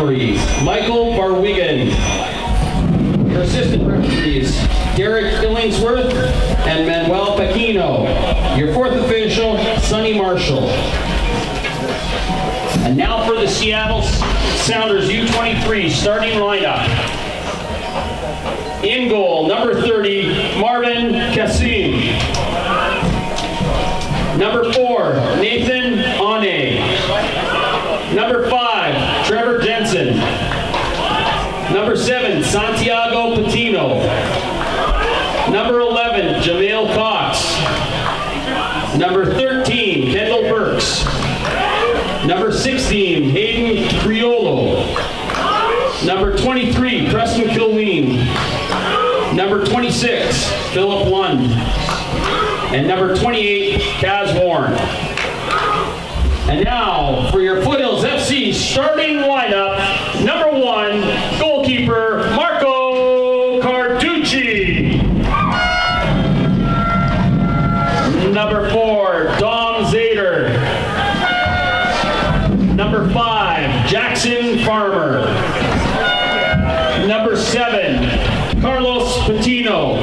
referees, Michael Barwigan. Your assistant referees, Derek Illingsworth and Manuel Paquino. Your fourth official, Sonny Marshall. And now for the Seattle Sounders U23 starting lineup. In goal, number 30, Marvin Kassim. Number 4, Nathan Ane. Number 5, Trevor Jensen. Number 7, Santiago Patino. Number 11, Jameel Cox. Number 13, Kendall Burks. Number 16, Hayden Criollo. Number 23, Preston Killeen. Number 26, Philip Lund. And number 28, Kaz Warren. And now for your Foothills FC starting lineup, number 1, goalkeeper Marco Carducci. Number 4, Dom Zader. Number 5, Jackson Farmer. Number 7, Carlos Patino.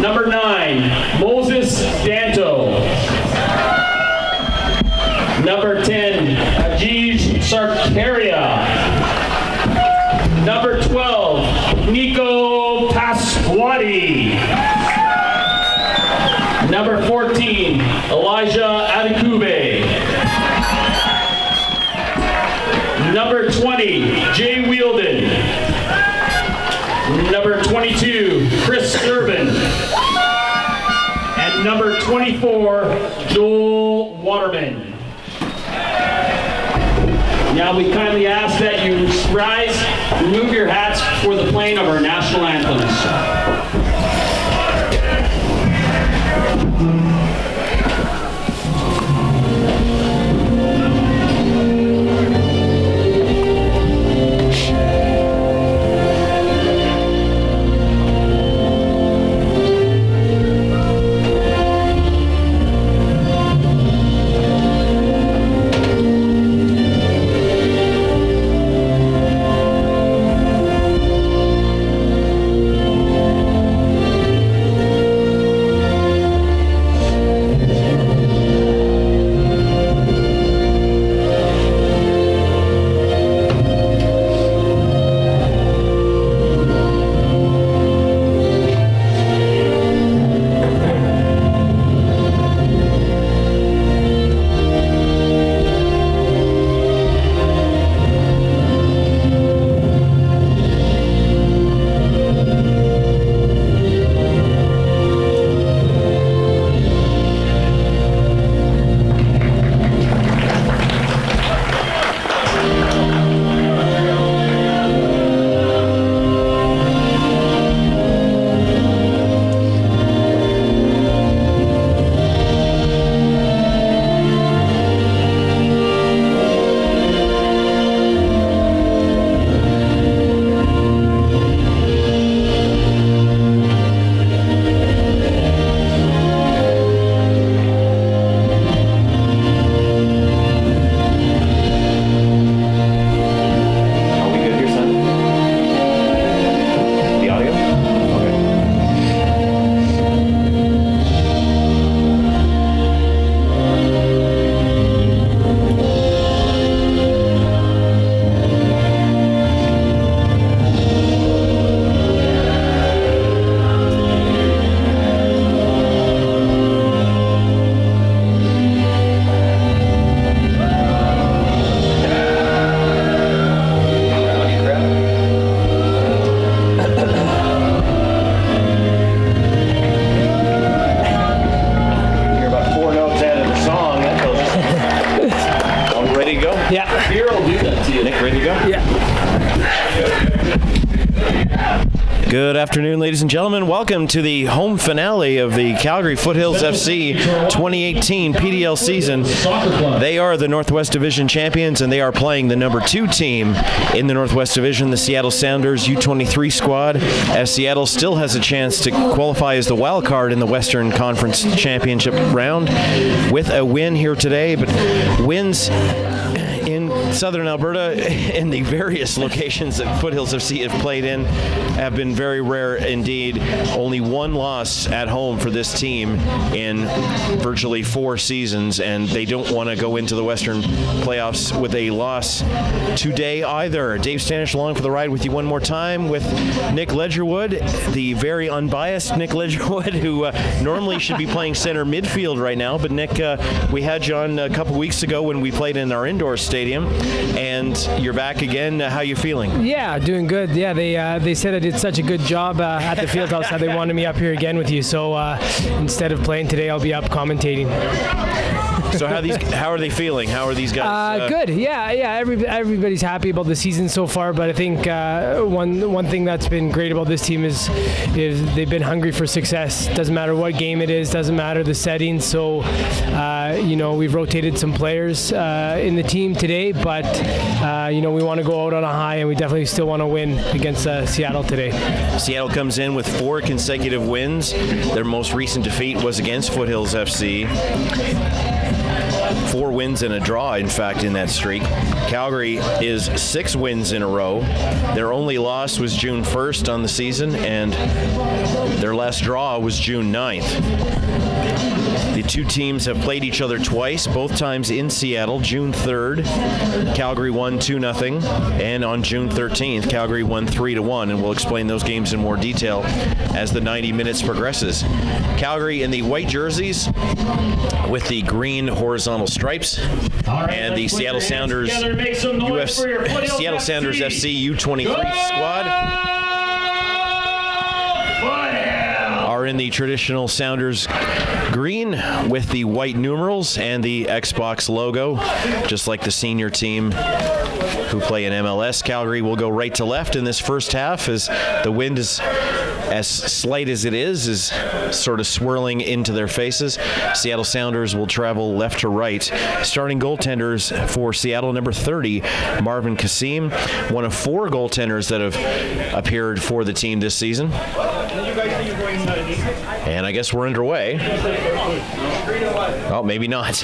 Number 9, Moses Danto. Number 10, Ajij Sarkaria. Number 12, Nico Pasquati. Number 14, Elijah Adekube. Number 20, Jay Wielden. Number 22, Chris Durbin. And number 24, Joel Waterman. Now we kindly ask that you rise, remove your hats for the playing of our national anthems. Good afternoon, ladies and gentlemen. Welcome to the home finale of the Calgary Foothills FC 2018 PDL season. They are the Northwest Division champions, and they are playing the number 2 team in the Northwest Division, the Seattle Sounders U23 squad, as Seattle still has a chance to qualify as the wild card in the Western Conference Championship round with a win here today, but wins in Southern Alberta, in the various locations that Foothills FC have played in, have been very rare indeed. Only one loss at home for this team in virtually 4 seasons, and they don't want to go into the Western playoffs with a loss today either. Dave Stanish along for the ride with you one more time with Nick Ledgerwood, the very unbiased Nick Ledgerwood, who normally should be playing center midfield right now. But Nick, we had you on a couple weeks ago when we played in our indoor stadium, and you're back again. How you feeling? Yeah, doing good. Yeah, they said I did such a good job at the field house that they wanted me up here again with you. So instead of playing today, I'll be up commentating. So how are they feeling? How are these guys? Good. Yeah. Everybody's happy about the season so far, but I think one thing that's been great about this team is they've been hungry for success. Doesn't matter what game it is, doesn't matter the setting. So we've rotated some players in the team today, but we want to go out on a high, and we definitely still want to win against Seattle today. Seattle comes in with 4 consecutive wins. Their most recent defeat was against Foothills FC. 4 wins and a draw, in fact, in that streak. Calgary is 6 wins in a row. Their only loss was June 1st on the season, and their last draw was June 9th. The two teams have played each other twice, both times in Seattle. June 3rd, Calgary won 2-0, and on June 13th, Calgary won 3-1, and we'll explain those games in more detail as the 90 minutes progresses. Calgary in the white jerseys with the green horizontal stripes, and the Seattle Sounders Seattle Sounders FC U23 squad are in the traditional Sounders green with the white numerals and the Xbox logo, just like the senior team who play in MLS. Calgary will go right to left in this first half as the wind is, as slight as it is sort of swirling into their faces. Seattle Sounders will travel left to right. Starting goaltenders for Seattle, number 30, Marvin Kasim, one of 4 goaltenders that have appeared for the team this season. And I guess we're underway. Oh, maybe not.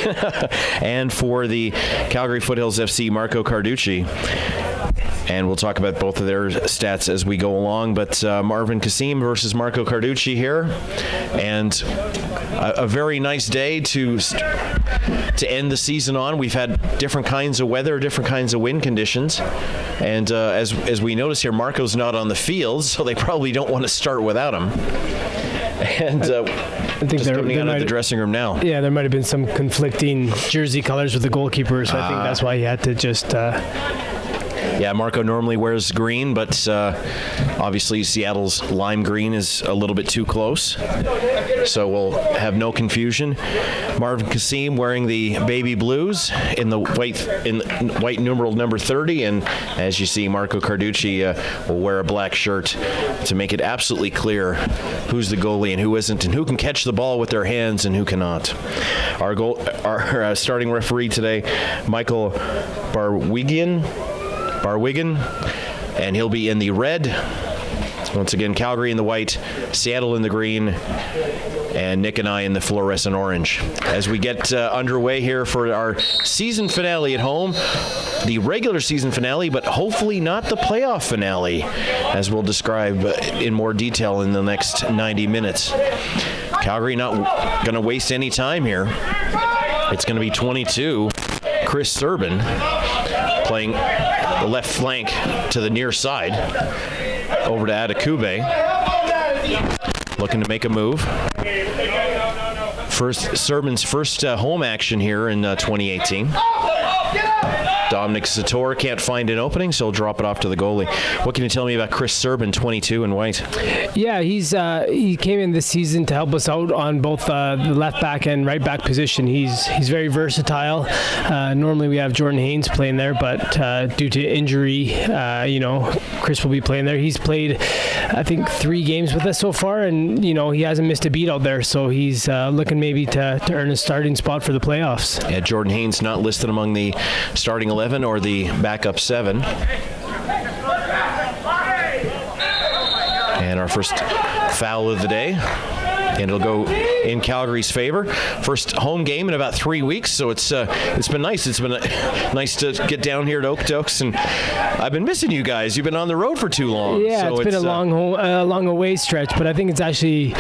And for the Calgary Foothills FC, Marco Carducci. And we'll talk about both of their stats as we go along. But Marvin Kasim versus Marco Carducci here. And a very nice day to end the season on. We've had different kinds of weather, different kinds of wind conditions. And as we notice here, Marco's not on the field, so they probably don't want to start without him. And I think they're coming out of the dressing room now. Yeah, there might have been some conflicting jersey colors with the goalkeeper, so I think that's why he had to just... Yeah, Marco normally wears green, but obviously Seattle's lime green is a little bit too close. So we'll have no confusion. Marvin Kasim wearing the baby blues in the white numeral number 30, and as you see, Marco Carducci will wear a black shirt to make it absolutely clear who's the goalie and who isn't, and who can catch the ball with their hands and who cannot. Our starting referee today, Michael Barwigan, and he'll be in the red. Once again, Calgary in the white, Seattle in the green, and Nick and I in the fluorescent orange. As we get underway here for our season finale at home, the regular season finale, but hopefully not the playoff finale, as we'll describe in more detail in the next 90 minutes. Calgary not going to waste any time here. It's going to be 22, Chris Serban, playing the left flank to the near side, over to Adekube, looking to make a move. Serban's first home action here in 2018. Dominic Sator can't find an opening, so he'll drop it off to the goalie. What can you tell me about Chris Serban, 22 in white? Yeah, he came in this season to help us out on both the left back and right back position. He's very versatile. Normally we have Jordan Haynes playing there, but due to injury, Chris will be playing there. He's played, I think, 3 games with us so far, and he hasn't missed a beat out there. So he's looking maybe to earn a starting spot for the playoffs. Yeah, Jordan Haynes not listed among the starting 11 or the backup 7. And our first foul of the day and it'll go in Calgary's favor. First home game in about 3 weeks, so it's been nice. It's been nice to get down here to Okotoks, and I've been missing you guys. You've been on the road for too long. Yeah, so it's been a long away stretch, but I think it's actually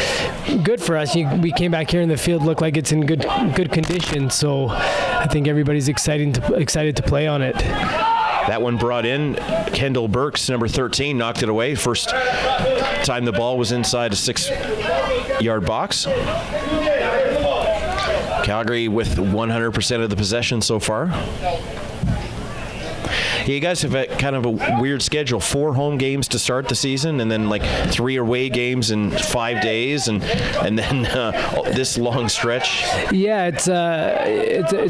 good for us. We came back here and the field looked like it's in good condition, so I think everybody's excited to play on it. That one brought in Kendall Burks, number 13, knocked it away. First time the ball was inside a 6-yard box. Calgary with 100% of the possession so far. Yeah, you guys have kind of a weird schedule. 4 home games to start the season, and then like 3 away games in 5 days, and then this long stretch. Yeah, it's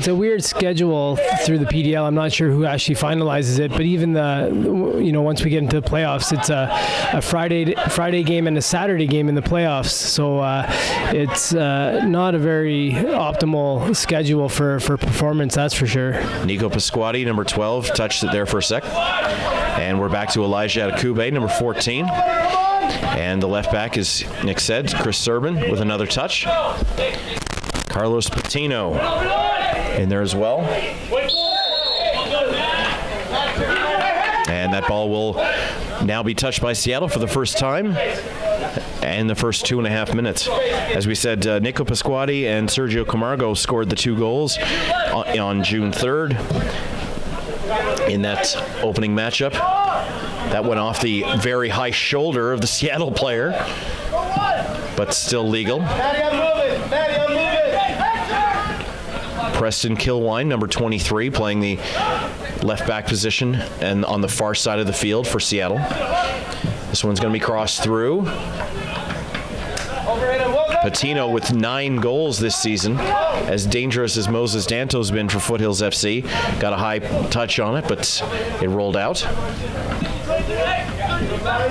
a weird schedule through the PDL. I'm not sure who actually finalizes it, but even once we get into the playoffs, it's a Friday game and a Saturday game in the playoffs. So it's not a very optimal schedule for performance, that's for sure. Nico Pasquati, number 12, touched it there for a sec. And we're back to Elijah Atakube, number 14. And the left back is Nick said, Chris Serban with another touch. Carlos Patino in there as well. And that ball will now be touched by Seattle for the first time and the first 2.5 minutes. As we said, Nico Pasquati and Sergio Camargo scored the 2 goals on June 3rd. In that opening matchup. That went off the very high shoulder of the Seattle player, but still legal. Preston Kilwine, number 23, playing the left back position and on the far side of the field for Seattle. This one's going to be crossed through. Patino with 9 goals this season. As dangerous as Moses Danto's been for Foothills FC. Got a high touch on it, but it rolled out.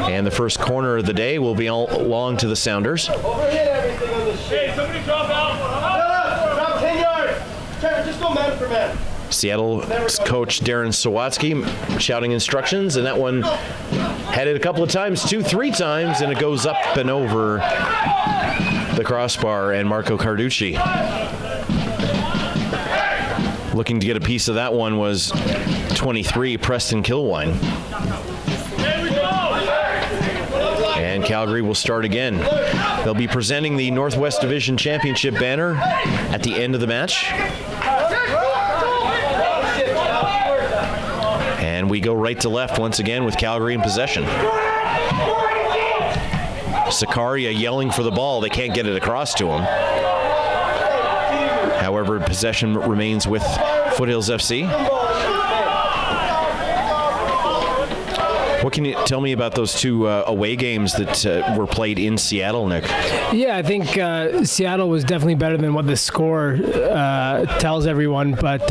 And the first corner of the day will belong to the Sounders. Hey, somebody drop out. Drop 10 yards. Just go man for man. Seattle's coach Darren Sawatsky shouting instructions, and that one headed a couple of times, 2-3 times, and it goes up and over the crossbar, and Marco Carducci looking to get a piece of that one was 23, Preston Kilwine. And Calgary will start again. They'll be presenting the Northwest Division Championship banner at the end of the match. And we go right to left once again with Calgary in possession. Sakaria yelling for the ball. They can't get it across to him. However, possession remains with Foothills FC. What can you tell me about those 2 away games that were played in Seattle, Nick? Yeah, I think Seattle was definitely better than what the score tells everyone, but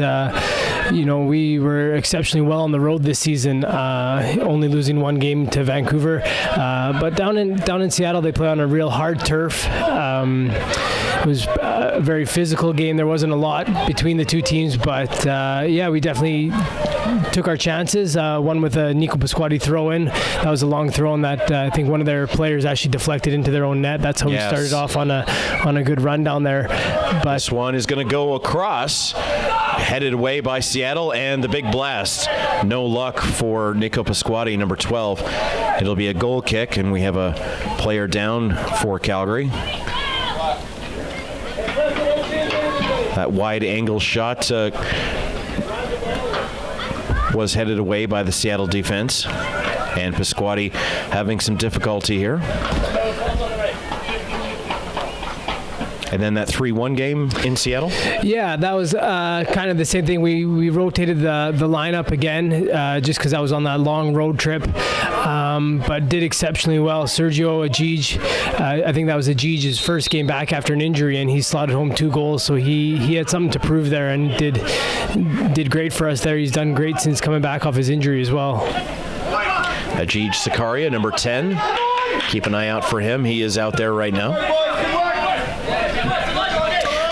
we were exceptionally well on the road this season, only losing 1 game to Vancouver. But down in Seattle, they play on a real hard turf. It was a very physical game. There wasn't a lot between the 2 teams, but we definitely took our chances. One with a Nico Pasquati throw-in. That was a long throw-in that I think one of their players actually deflected into their own net. That's how we started off on a good run down there. But this one is going to go across, headed away by Seattle, and the big blast. No luck for Nico Pasquati, number 12. It'll be a goal kick, and we have a player down for Calgary. That wide angle shot was headed away by the Seattle defense, and Pasquati having some difficulty here. And then that 3-1 game in Seattle? Yeah, that was kind of the same thing. We rotated the lineup again just because I was on that long road trip, but did exceptionally well. Sergio Ajij, I think that was Ajij's first game back after an injury, and he slotted home 2 goals, so he had something to prove there and did great for us there. He's done great since coming back off his injury as well. Ajij Sakaria, number 10. Keep an eye out for him. He is out there right now.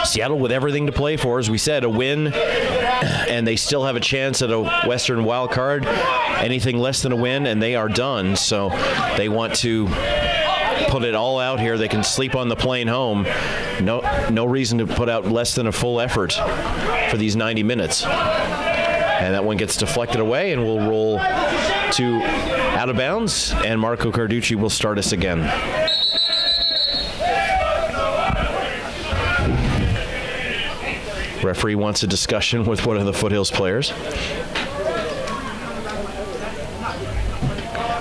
Seattle with everything to play for, as we said, a win, and they still have a chance at a Western wild card. Anything less than a win, and they are done. So they want to put it all out here. They can sleep on the plane home. No reason to put out less than a full effort for these 90 minutes. And that one gets deflected away, and we'll roll to out of bounds, and Marco Carducci will start us again. Referee wants a discussion with one of the Foothills players.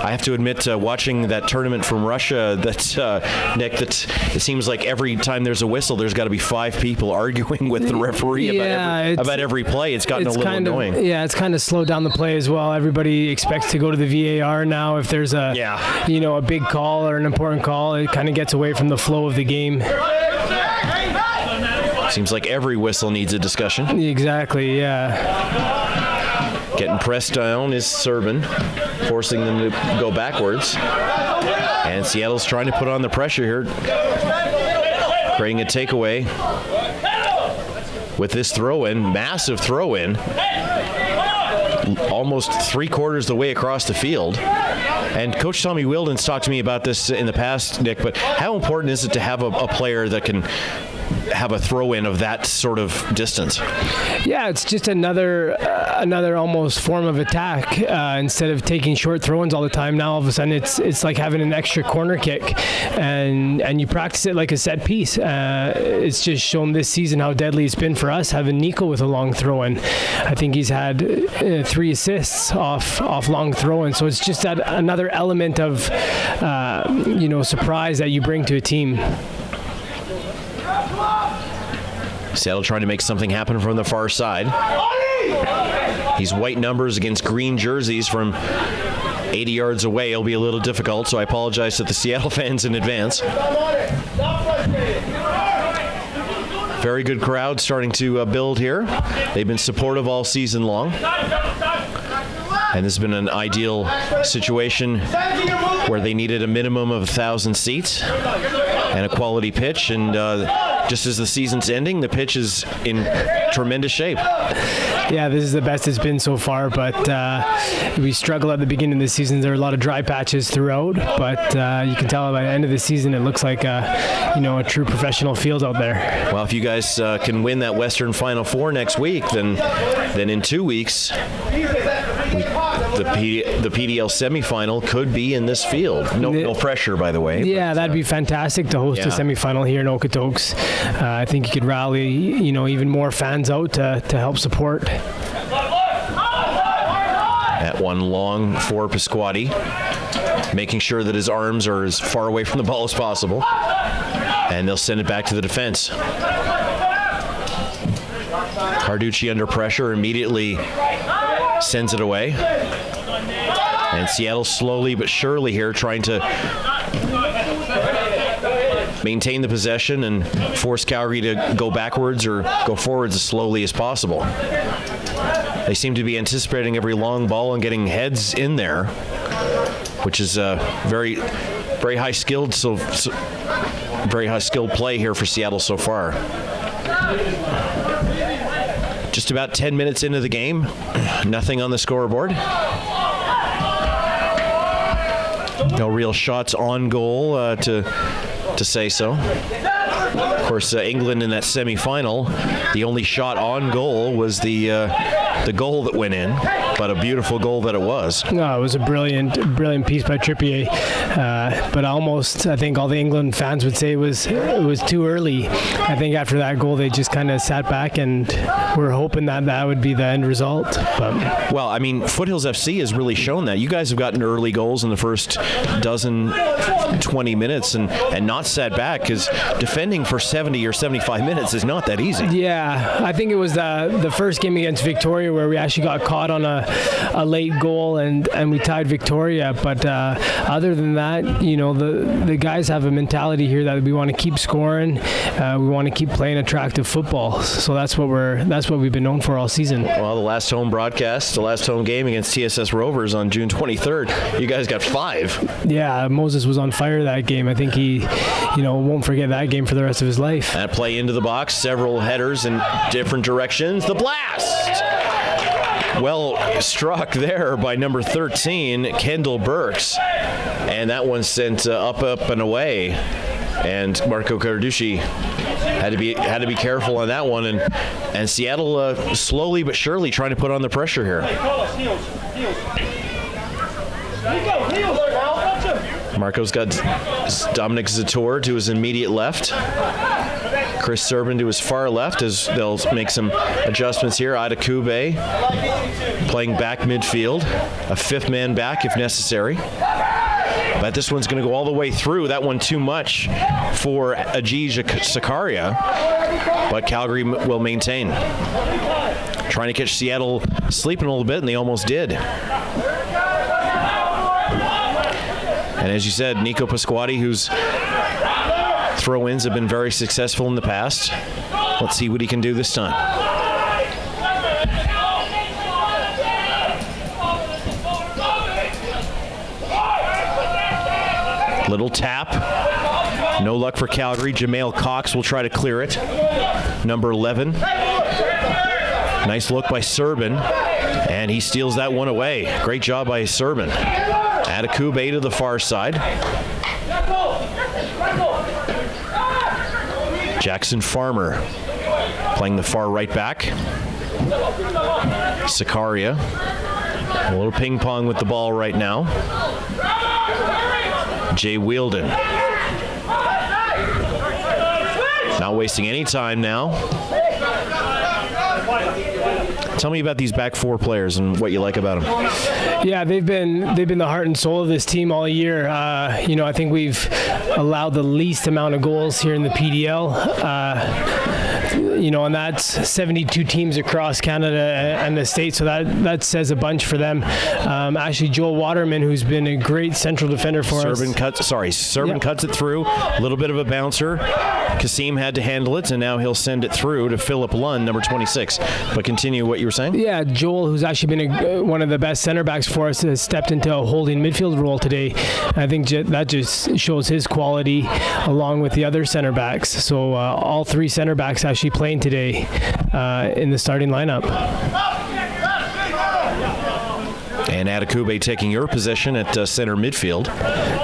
I have to admit, watching that tournament from Russia, Nick, that it seems like every time there's a whistle, there's got to be 5 people arguing with the referee about every play. It's gotten a little annoying. It's kind of slowed down the play as well. Everybody expects to go to the VAR now. If there's a big call or an important call, it kind of gets away from the flow of the game. Seems like every whistle needs a discussion. Exactly, yeah. Getting pressed down is Serban, forcing them to go backwards. And Seattle's trying to put on the pressure here, creating a takeaway with this throw-in, massive throw-in, almost 3/4 the way across the field. And Coach Tommy Wildens talked to me about this in the past, Nick, but how important is it to have a player that can have a throw-in of that sort of distance? Yeah, it's just another almost form of attack. Instead of taking short throw-ins all the time, now all of a sudden it's like having an extra corner kick, and you practice it like a set piece. It's just shown this season how deadly it's been for us having Nico with a long throw-in. I think he's had 3 assists off long throw-ins. So it's just that another element of surprise that you bring to a team. Seattle trying to make something happen from the far side. These white numbers against green jerseys from 80 yards away will be a little difficult, so I apologize to the Seattle fans in advance. Very good crowd starting to build here. They've been supportive all season long. And this has been an ideal situation where they needed a minimum of 1,000 seats and a quality pitch. And just as the season's ending, the pitch is in tremendous shape. Yeah, this is the best it's been so far, but we struggled at the beginning of the season. There are a lot of dry patches throughout, but you can tell by the end of the season it looks like a true professional field out there. Well, if you guys can win that Western Final Four next week, then in 2 weeks, the PDL semifinal could be in this field. No pressure, by the way. Yeah, that'd be fantastic to host a semifinal here in Okotoks. I think you could rally, even more fans out to help support. That one long for Pasquati, making sure that his arms are as far away from the ball as possible. And they'll send it back to the defense. Carducci under pressure immediately sends it away. And Seattle slowly but surely here trying to maintain the possession and force Calgary to go backwards or go forwards as slowly as possible. They seem to be anticipating every long ball and getting heads in there, which is very, very high skilled. Very high skilled play here for Seattle so far. Just about 10 minutes into the game, nothing on the scoreboard. No real shots on goal to say so. Of course, England in that semifinal, the only shot on goal was the goal that went in, but a beautiful goal that it was. No, it was a brilliant piece by Trippier. But almost, I think all the England fans would say it was too early. I think after that goal, they just kind of sat back and were hoping that would be the end result. But well, I mean, Foothills FC has really shown that. You guys have gotten early goals in the first 20 minutes and not sat back, because defending for 70 or 75 minutes is not that easy. Yeah, I think it was the first game against Victoria where we actually got caught on a late goal and we tied Victoria. But other than that, the guys have a mentality here that we want to keep scoring. We want to keep playing attractive football. So that's what we've been known for all season. Well, the last home game against TSS Rovers on June 23rd, you guys got 5. Yeah, Moses was on fire that game. I think he, won't forget that game for the rest of his life. That play into the box, several headers in different directions. The blast! well struck there by number 13, Kendall Burks. And that one sent up and away. And Marco Carducci had to be careful on that one. And Seattle slowly but surely trying to put on the pressure here. Marco's got Dominic Zator to his immediate left. Chris Serban to his far left as they'll make some adjustments here. Ida Kube playing back midfield, a fifth man back if necessary. But this one's going to go all the way through. That one too much for Ajij Sakaria, but Calgary will maintain. Trying to catch Seattle sleeping a little bit, and they almost did. And as you said, Nico Pasquati, whose throw-ins have been very successful in the past. Let's see what he can do this time. Little tap. No luck for Calgary. Jamail Cox will try to clear it. Number 11. Nice look by Serban. And he steals that one away. Great job by Serban. Adekube to the far side. Jackson Farmer playing the far right back. Sakaria. A little ping pong with the ball right now. Jay Wielden. Not wasting any time now. Tell me about these back four players and what you like about them. Yeah, they've been the heart and soul of this team all year. I think we've allowed the least amount of goals here in the PDL. And that's 72 teams across Canada and the state, so that says a bunch for them. Actually, Joel Waterman, who's been a great central defender for us. Serban cuts it through. A little bit of a bouncer. Kasim had to handle it, and now he'll send it through to Philip Lund, number 26. But continue what you were saying? Yeah, Joel, who's actually been one of the best center backs for us, has stepped into a holding midfield role today. I think that just shows his quality along with the other center backs. So all three center backs actually playing today in the starting lineup. And Adekube taking your position at center midfield.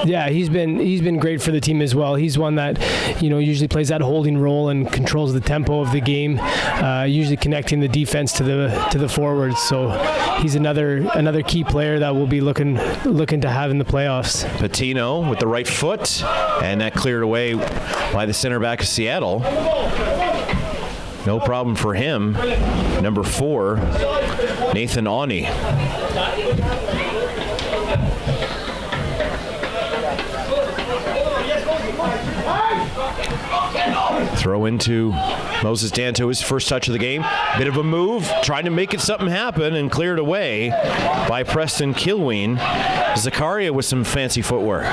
Yeah, he's been great for the team as well. He's one that usually plays that holding role and controls the tempo of the game, usually connecting the defense to the forwards. So he's another key player that we'll be looking to have in the playoffs. Patino with the right foot, and that cleared away by the center back of Seattle. No problem for him. Number 4, Nathan Awney. Throw into Moses Danto, his first touch of the game. Bit of a move, trying to make something happen, and cleared away by Preston Kilween. Zakaria with some fancy footwork.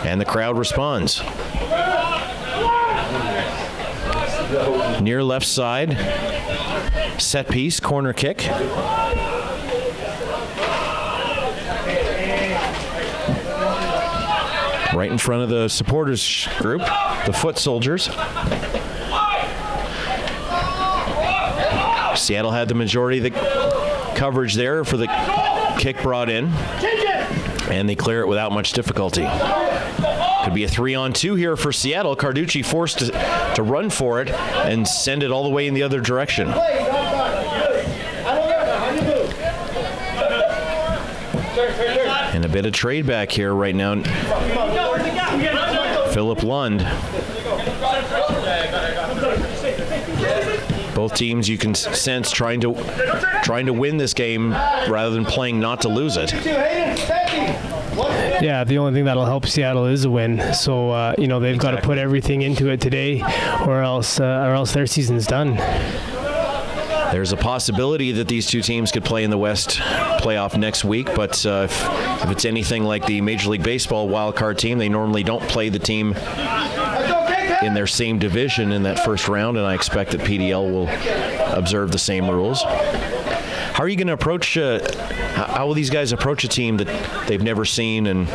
And the crowd responds. Near left side, set piece, corner kick. Right in front of the supporters group, the foot soldiers. Seattle had the majority of the coverage there for the kick brought in, and they clear it without much difficulty. Could be a 3-on-2 here for Seattle. Carducci forced to run for it and send it all the way in the other direction. And a bit of trade back here right now. Philip Lund. Both teams, you can sense, trying to win this game rather than playing not to lose it. Yeah, the only thing that'll help Seattle is a win. So they've got to put everything into it today, or else their season's done. There's a possibility that these two teams could play in the West playoff next week, but if it's anything like the Major League Baseball wildcard team, they normally don't play the team in their same division in that first round, and I expect that PDL will observe the same rules. How are you going to approach? How will these guys approach a team that they've never seen and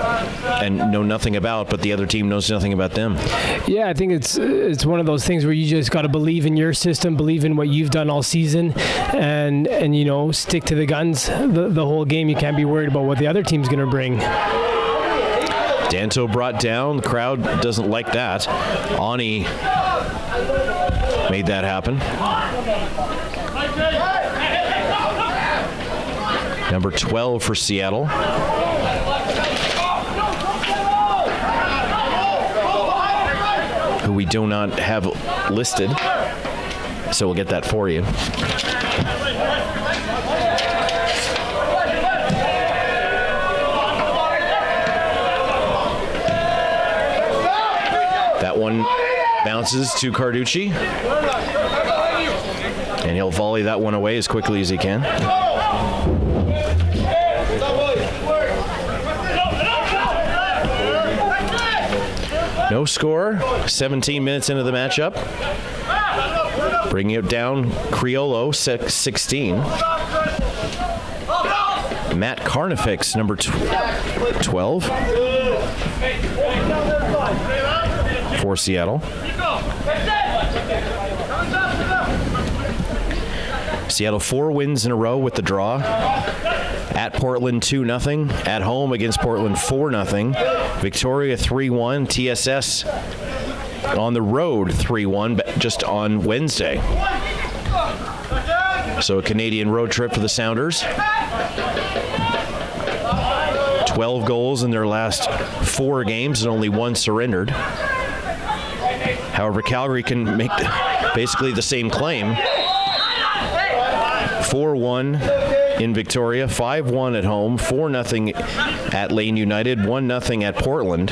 know nothing about, but the other team knows nothing about them? Yeah, I think it's one of those things where you just got to believe in your system, believe in what you've done all season, and stick to the guns the whole game. You can't be worried about what the other team's going to bring. Danto brought down. The crowd doesn't like that. Ani made that happen. Number 12 for Seattle. Who we do not have listed, so we'll get that for you. That one bounces to Carducci, and he'll volley that one away as quickly as he can. No score, 17 minutes into the matchup. Bringing it down, Criollo, 16. Matt Carnifex, number 12. For Seattle. Seattle 4 wins in a row with the draw. At Portland 2-0. At home against Portland 4-0. Victoria 3-1. TSS on the road 3-1 just on Wednesday. So a Canadian road trip for the Sounders. 12 goals in their last 4 games and only 1 surrendered. However, Calgary can make basically the same claim. 4-1 in Victoria, 5-1 at home, 4-0 at Lane United, 1-0 at Portland.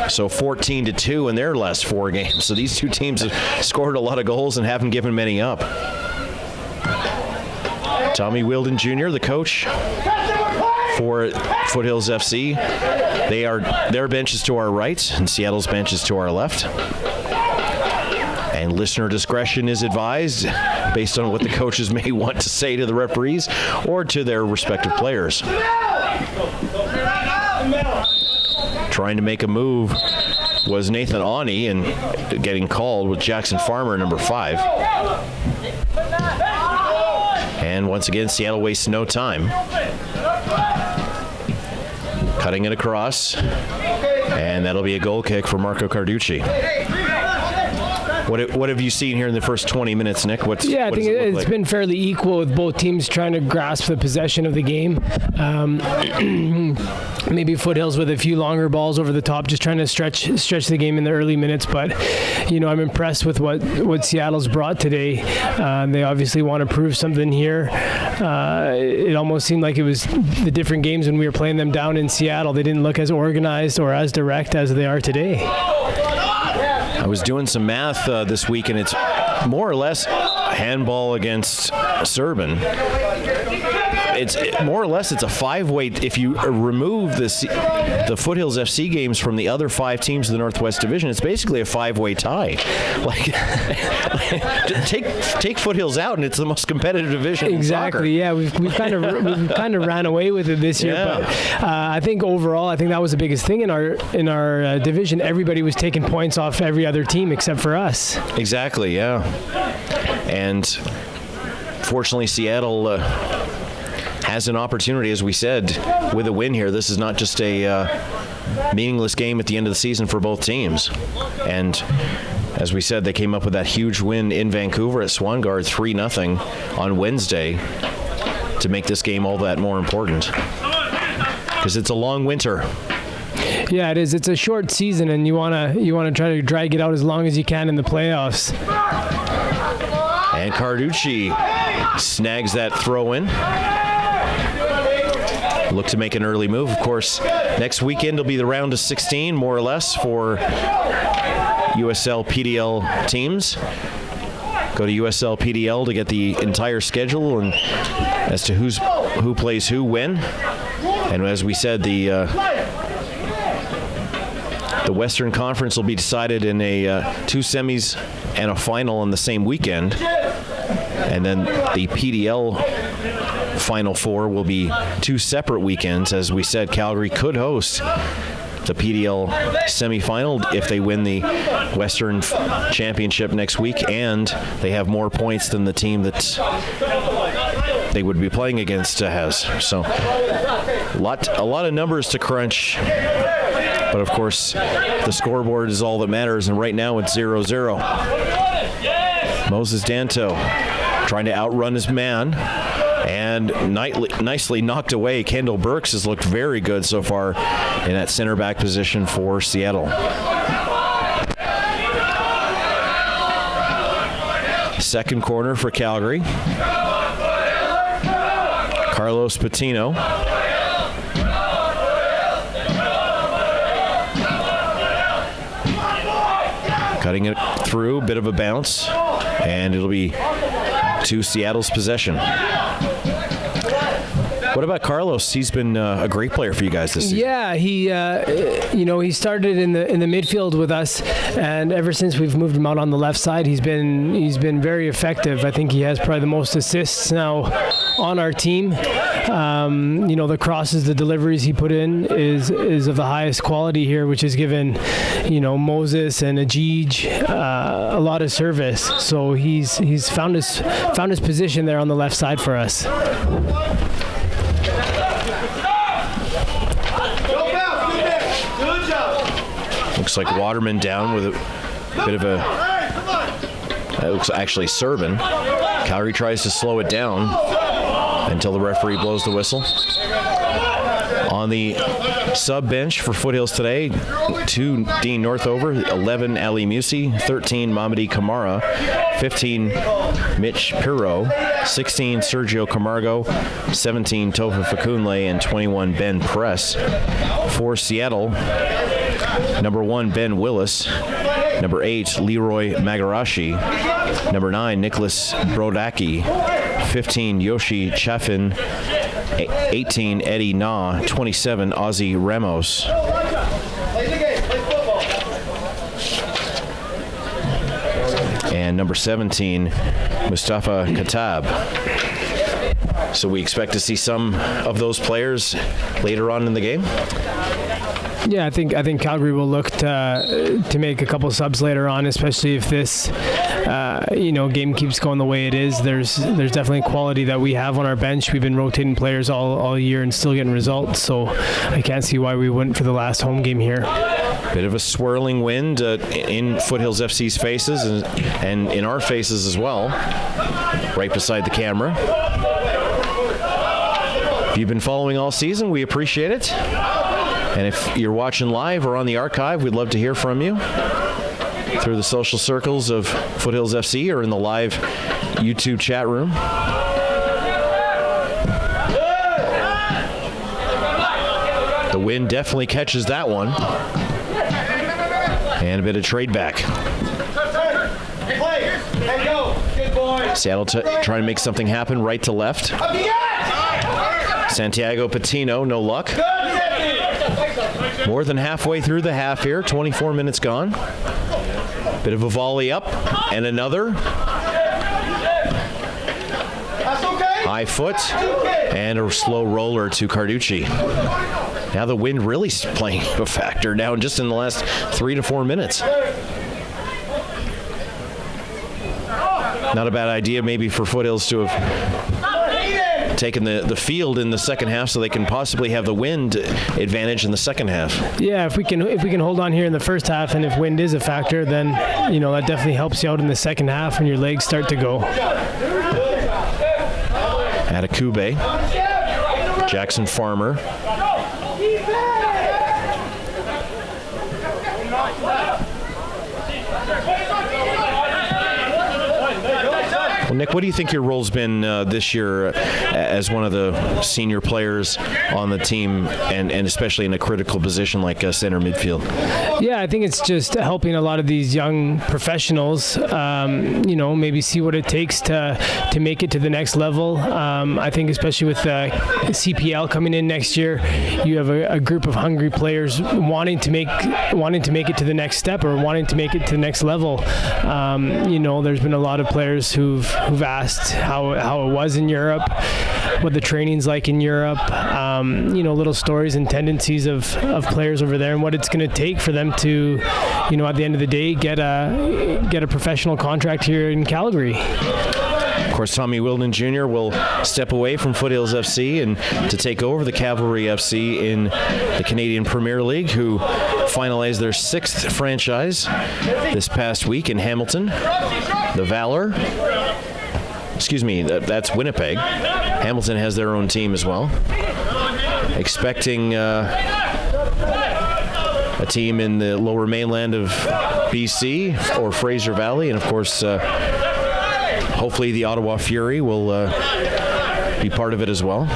So 14-2 in their last 4 games. So these two teams have scored a lot of goals and haven't given many up. Tommy Wilden Jr., the coach for Foothills FC. Their bench is to our right, and Seattle's bench is to our left. And listener discretion is advised based on what the coaches may want to say to the referees or to their respective players. Trying to make a move was Nathan Ani, and getting called with Jackson Farmer, number 5. And once again, Seattle wastes no time. Cutting it across, and that'll be a goal kick for Marco Carducci. What have you seen here in the first 20 minutes, Nick? I think it's been fairly equal with both teams trying to grasp the possession of the game. Maybe Foothills with a few longer balls over the top, just trying to stretch the game in the early minutes. But I'm impressed with what Seattle's brought today. They obviously want to prove something here. It almost seemed like it was the different games when we were playing them down in Seattle. They didn't look as organized or as direct as they are today. I was doing some math this week, and it's more or less handball against Serban. It's more or less it's a 5-way. If you remove the Foothills FC games from the other 5 teams of the Northwest Division, it's basically a 5-way tie. Take Foothills out, and it's the most competitive division. Exactly. In soccer. Yeah, we've kind of ran away with it this year. Yeah. But I think overall, that was the biggest thing in our division. Everybody was taking points off every other team except for us. Exactly. Yeah. And fortunately, Seattle has an opportunity, as we said, with a win here. This is not just a meaningless game at the end of the season for both teams. And as we said, they came up with that huge win in Vancouver at Swangard, 3-0 on Wednesday, to make this game all that more important. Because it's a long winter. Yeah, it is. It's a short season, and you wanna try to drag it out as long as you can in the playoffs. And Carducci snags that throw in. Look to make an early move. Of course, next weekend will be the round of 16, more or less, for USL PDL teams. Go to USL PDL to get the entire schedule and as to who plays who when. And as we said, the Western Conference will be decided in 2 semis and a final on the same weekend. And then the PDL Final Four will be 2 separate weekends. As we said, Calgary could host the PDL semifinal if they win the Western Championship next week, and they have more points than the team that they would be playing against has. So a lot of numbers to crunch, but of course the scoreboard is all that matters, and right now it's 0-0. Moses Danto trying to outrun his man, and nicely knocked away. Kendall Burks has looked very good so far in that center back position for Seattle. Second corner for Calgary. Carlos Patino. Cutting it through, bit of a bounce, and it'll be to Seattle's possession. What about Carlos? He's been a great player for you guys this season. Yeah, he started in the midfield with us, and ever since we've moved him out on the left side, he's been very effective. I think he has probably the most assists now on our team. The crosses, the deliveries he put in is of the highest quality here, which has given Moses and Ajij a lot of service. So he's found his position there on the left side for us. Looks like Waterman down with a bit of a... That looks actually Serban. Calgary tries to slow it down until the referee blows the whistle. On the sub bench for Foothills today, 2 Dean Northover, 11 Ali Musi, 13 Mamadi Kamara, 15 Mitch Pirro, 16 Sergio Camargo, 17 Tofa Fakunle, and 21 Ben Press. For Seattle, number 1 Ben Willis, number 8 Leroy Magarashi, number 9 Nicholas Brodacki, 15 Yoshi Chaffin, 18 Eddie Na, 27 Ozzy Ramos. And number 17 Mustafa Katab. So we expect to see some of those players later on in the game. Yeah, I think Calgary will look to make a couple subs later on, especially if this game keeps going the way it is. There's definitely quality that we have on our bench. We've been rotating players all year and still getting results, so I can't see why we wouldn't for the last home game here. Bit of a swirling wind in Foothills FC's faces and in our faces as well, right beside the camera. If you've been following all season, we appreciate it. And if you're watching live or on the archive, we'd love to hear from you through the social circles of Foothills FC or in the live YouTube chat room. The wind definitely catches that one. And a bit of trade back. Seattle trying to make something happen right to left. Santiago Patino, no luck. More than halfway through the half here, 24 minutes gone. Bit of a volley up, and another. High foot, and a slow roller to Carducci. Now the wind really playing a factor now just in the last 3 to 4 minutes. Not a bad idea maybe for Foothills to have taken the field in the second half so they can possibly have the wind advantage in the second half. Yeah, if we can hold on here in the first half, and if wind is a factor, then that definitely helps you out in the second half when your legs start to go. Atakube, Jackson Farmer. Well, Nick, what do you think your role's been this year as one of the senior players on the team, and especially in a critical position like center midfield? Yeah, I think it's just helping a lot of these young professionals, maybe see what it takes to make it to the next level. I think especially with CPL coming in next year, you have a group of hungry players wanting to make it to the next step or wanting to make it to the next level. There's been a lot of players who've who've asked how it was in Europe, what the training's like in Europe, little stories and tendencies of players over there, and what it's going to take for them to, at the end of the day, get a professional contract here in Calgary. Of course, Tommy Wilden Jr. will step away from Foothills FC and to take over the Cavalry FC in the Canadian Premier League, who finalized their 6th franchise this past week in Hamilton. The Valor. Excuse me, that's Winnipeg. Hamilton has their own team as well. Expecting a team in the lower mainland of BC or Fraser Valley, and of course, hopefully the Ottawa Fury will be part of it as well.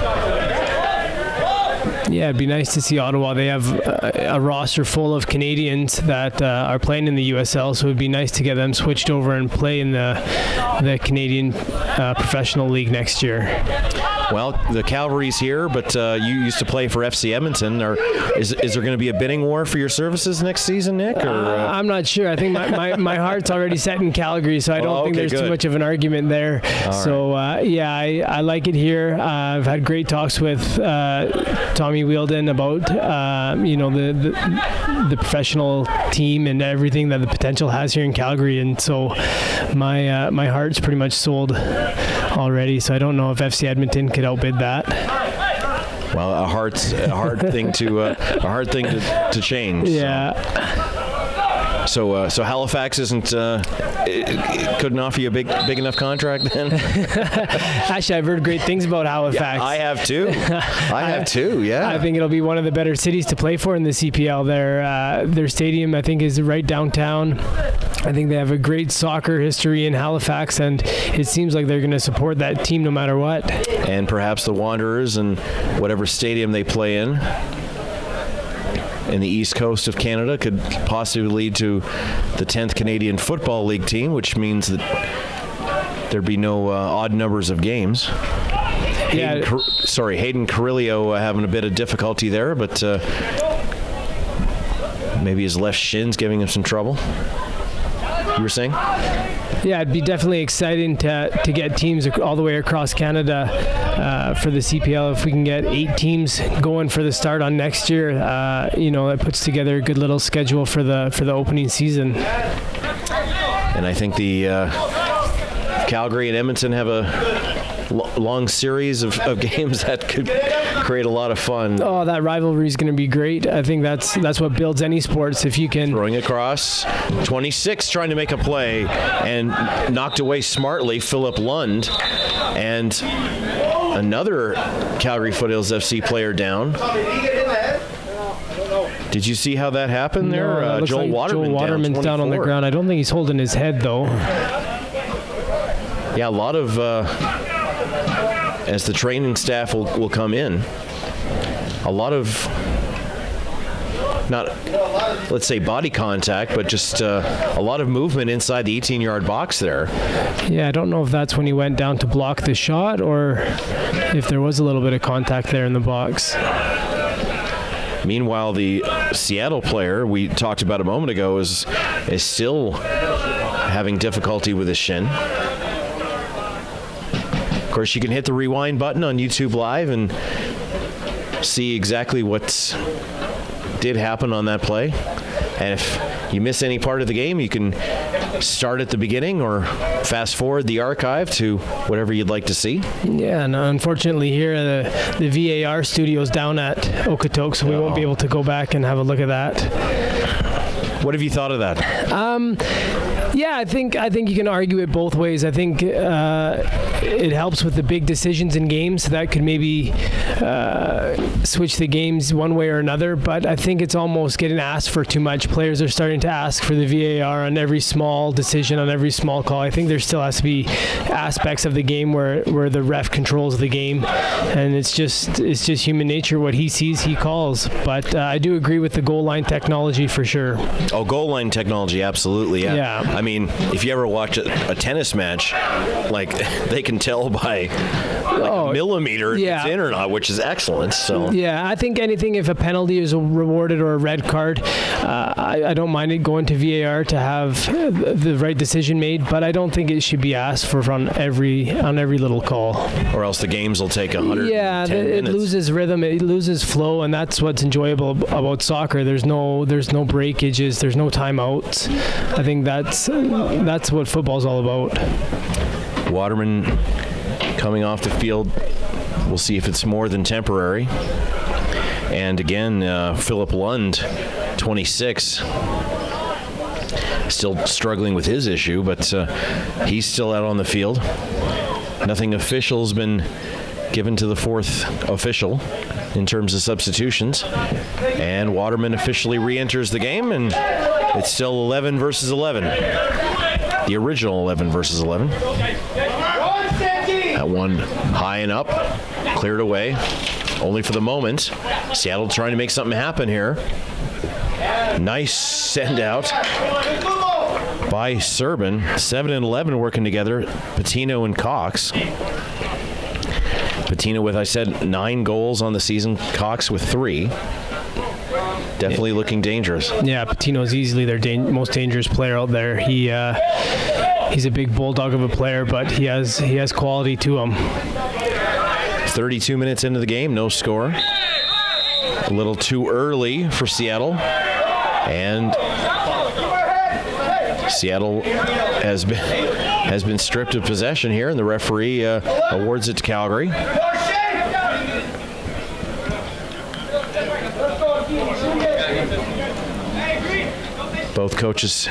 Yeah, it'd be nice to see Ottawa. They have a roster full of Canadians that are playing in the USL, so it'd be nice to get them switched over and play in the Canadian Professional League next year. Well, the Calvary's here, but you used to play for FC Edmonton. Is there going to be a bidding war for your services next season, Nick? Or I'm not sure. I think my heart's already set in Calgary, so I don't think there's too much of an argument there. So, I like it here. I've had great talks with Tommy Wilden about the professional team and everything that the potential has here in Calgary, and so my heart's pretty much sold already. So I don't know if FC Edmonton could outbid that. Well, a hard thing to change. Yeah. So Halifax couldn't offer you a big enough contract then? Actually, I've heard great things about Halifax. Yeah, I have too. Yeah. I think it'll be one of the better cities to play for in the CPL. Their stadium, I think, is right downtown. I think they have a great soccer history in Halifax, and it seems like they're going to support that team no matter what. And perhaps the Wanderers and whatever stadium they play in the east coast of Canada could possibly lead to the 10th Canadian Football League team, which means that there'd be no odd numbers of games. Hayden Carrillo having a bit of difficulty there, but maybe his left shin's giving him some trouble. You were saying? Yeah, it'd be definitely exciting to get teams all the way across Canada for the CPL. If we can get 8 teams going for the start on next year, that puts together a good little schedule for the opening season. And I think the Calgary and Edmonton have a long series of games that could create a lot of fun. Oh, that rivalry is going to be great. I think that's what builds any sports. If you can throwing across 26, trying to make a play and knocked away smartly, Philip Lund, and another Calgary Foothills FC player down. Did you see how that happened there? No, Joel Waterman's down on the ground. I don't think he's holding his head though. Yeah, a lot of as the training staff will come in, a lot of not, let's say, body contact, but just a lot of movement inside the 18-yard box there. Yeah, I don't know if that's when he went down to block the shot or if there was a little bit of contact there in the box. Meanwhile, the Seattle player we talked about a moment ago is still having difficulty with his shin. Of course, you can hit the rewind button on YouTube Live and see exactly what did happen on that play. And if you miss any part of the game, you can start at the beginning or fast forward the archive to whatever you'd like to see. Yeah, and unfortunately here the VAR studio's down at Okotoks, so we won't be able to go back and have a look at that. What have you thought of that? Yeah, I think you can argue it both ways. I think it helps with the big decisions in games that could maybe switch the games one way or another, but I think it's almost getting asked for too much. Players are starting to ask for the VAR on every small decision, on every small call. I think there still has to be aspects of the game where the ref controls the game, and it's just human nature. What he sees, he calls. But I do agree with the goal line technology for sure. Oh, goal line technology, absolutely. Yeah. I mean, if you ever watch a tennis match, like they can tell by a millimeter if it's in or not, which is excellent. So yeah, I think anything, if a penalty is rewarded or a red card, I don't mind it going to VAR to have the right decision made, but I don't think it should be asked for on every little call. Or else the games will take 110 minutes. It loses rhythm, it loses flow, and that's what's enjoyable about soccer. There's no breakages, there's no timeouts. I think that's what football's all about. Waterman coming off the field. We'll see if it's more than temporary. And again, Philip Lund, 26, still struggling with his issue, but he's still out on the field. Nothing official has been given to the fourth official in terms of substitutions. And Waterman officially re-enters the game, and it's still 11 versus 11. The original 11 versus 11. That one high and up, cleared away, only for the moment. Seattle trying to make something happen here. Nice send out by Serban. 7 and 11 working together, Patino and Cox. Patino with, I said, 9 goals on the season, Cox with 3. Definitely looking dangerous. Yeah, Patino's easily their most dangerous player out there. He's a big bulldog of a player, but he has quality to him. 32 minutes into the game, no score. A little too early for Seattle. And Seattle has been stripped of possession here, and the referee awards it to Calgary. Both coaches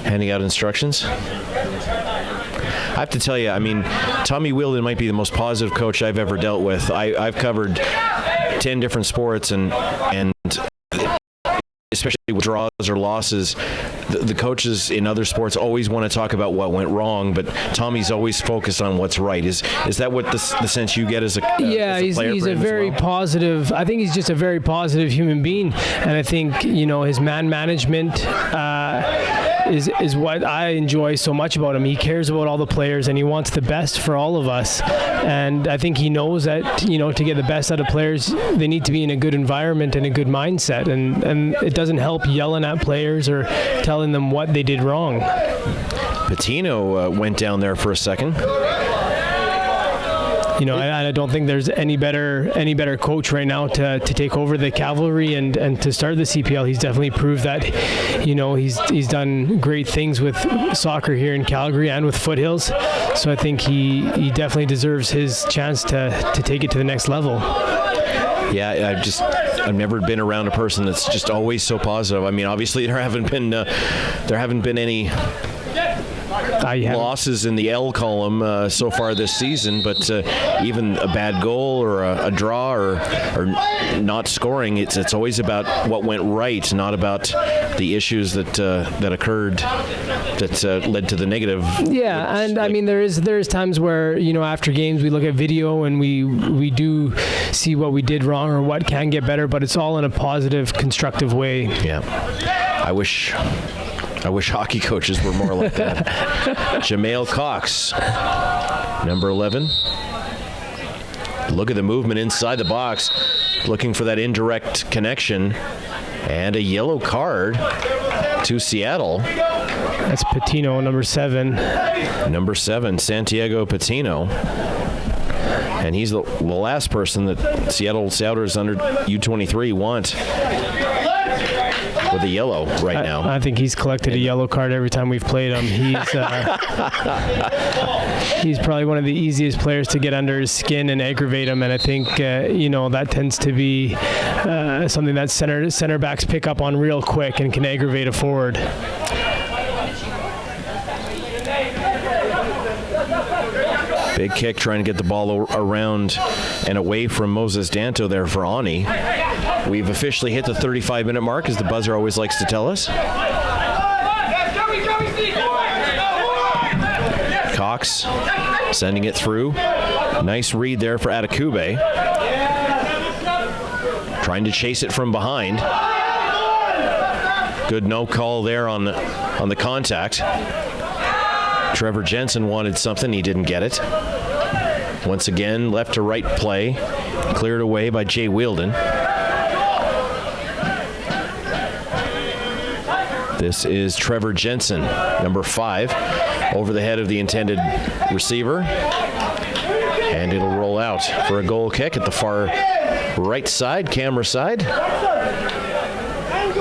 handing out instructions. I have to tell you, I mean, Tommy Wheeldon might be the most positive coach I've ever dealt with. I've covered 10 different sports, and especially with draws or losses, the coaches in other sports always want to talk about what went wrong, but Tommy's always focused on what's right. Is that what the sense you get as a player? He's a very positive. I think he's just a very positive human being, and I think his man management is what I enjoy so much about him. He cares about all the players, and he wants the best for all of us. And I think he knows that to get the best out of players, they need to be in a good environment and a good mindset, and it doesn't help yelling at players or telling them what they did wrong. Patino went down there for a second. I don't think there's any better coach right now to take over the Cavalry and to start the CPL. He's definitely proved that, he's done great ththings with soccer here in Calgary and with Foothills. So I think he definitely deserves his chance to take it to the next level. Yeah, I've never been around a person that's just always so positive. I mean, obviously there haven't been any losses in the L column so far this season, but even a bad goal or a draw or not scoring, it's always about what went right, not about the issues that occurred that led to the negative. Yeah, and I mean there is times where after games we look at video and we do see what we did wrong or what can get better, but it's all in a positive, constructive way. Yeah, I wish hockey coaches were more like that. Jamail Cox, number 11. Look at the movement inside the box, looking for that indirect connection, and a yellow card to Seattle. That's Patino, number 7. Number 7, Santiago Patino. And he's the last person that Seattle Sounders under U23 want with a yellow right now. I think he's collected a yellow card every time we've played him. He's probably one of the easiest players to get under his skin and aggravate him, and I think that tends to be something that center backs pick up on real quick and can aggravate a forward. Big kick trying to get the ball around and away from Moses Danto there for Ani. We've officially hit the 35-minute mark, as the buzzer always likes to tell us. Cox sending it through. Nice read there for Atakube. Trying to chase it from behind. Good no call there on the contact. Trevor Jensen wanted something. He didn't get it. Once again, left to right play. Cleared away by Jay Wielden. This is Trevor Jensen, number 5, over the head of the intended receiver. And it'll roll out for a goal kick at the far right side, camera side.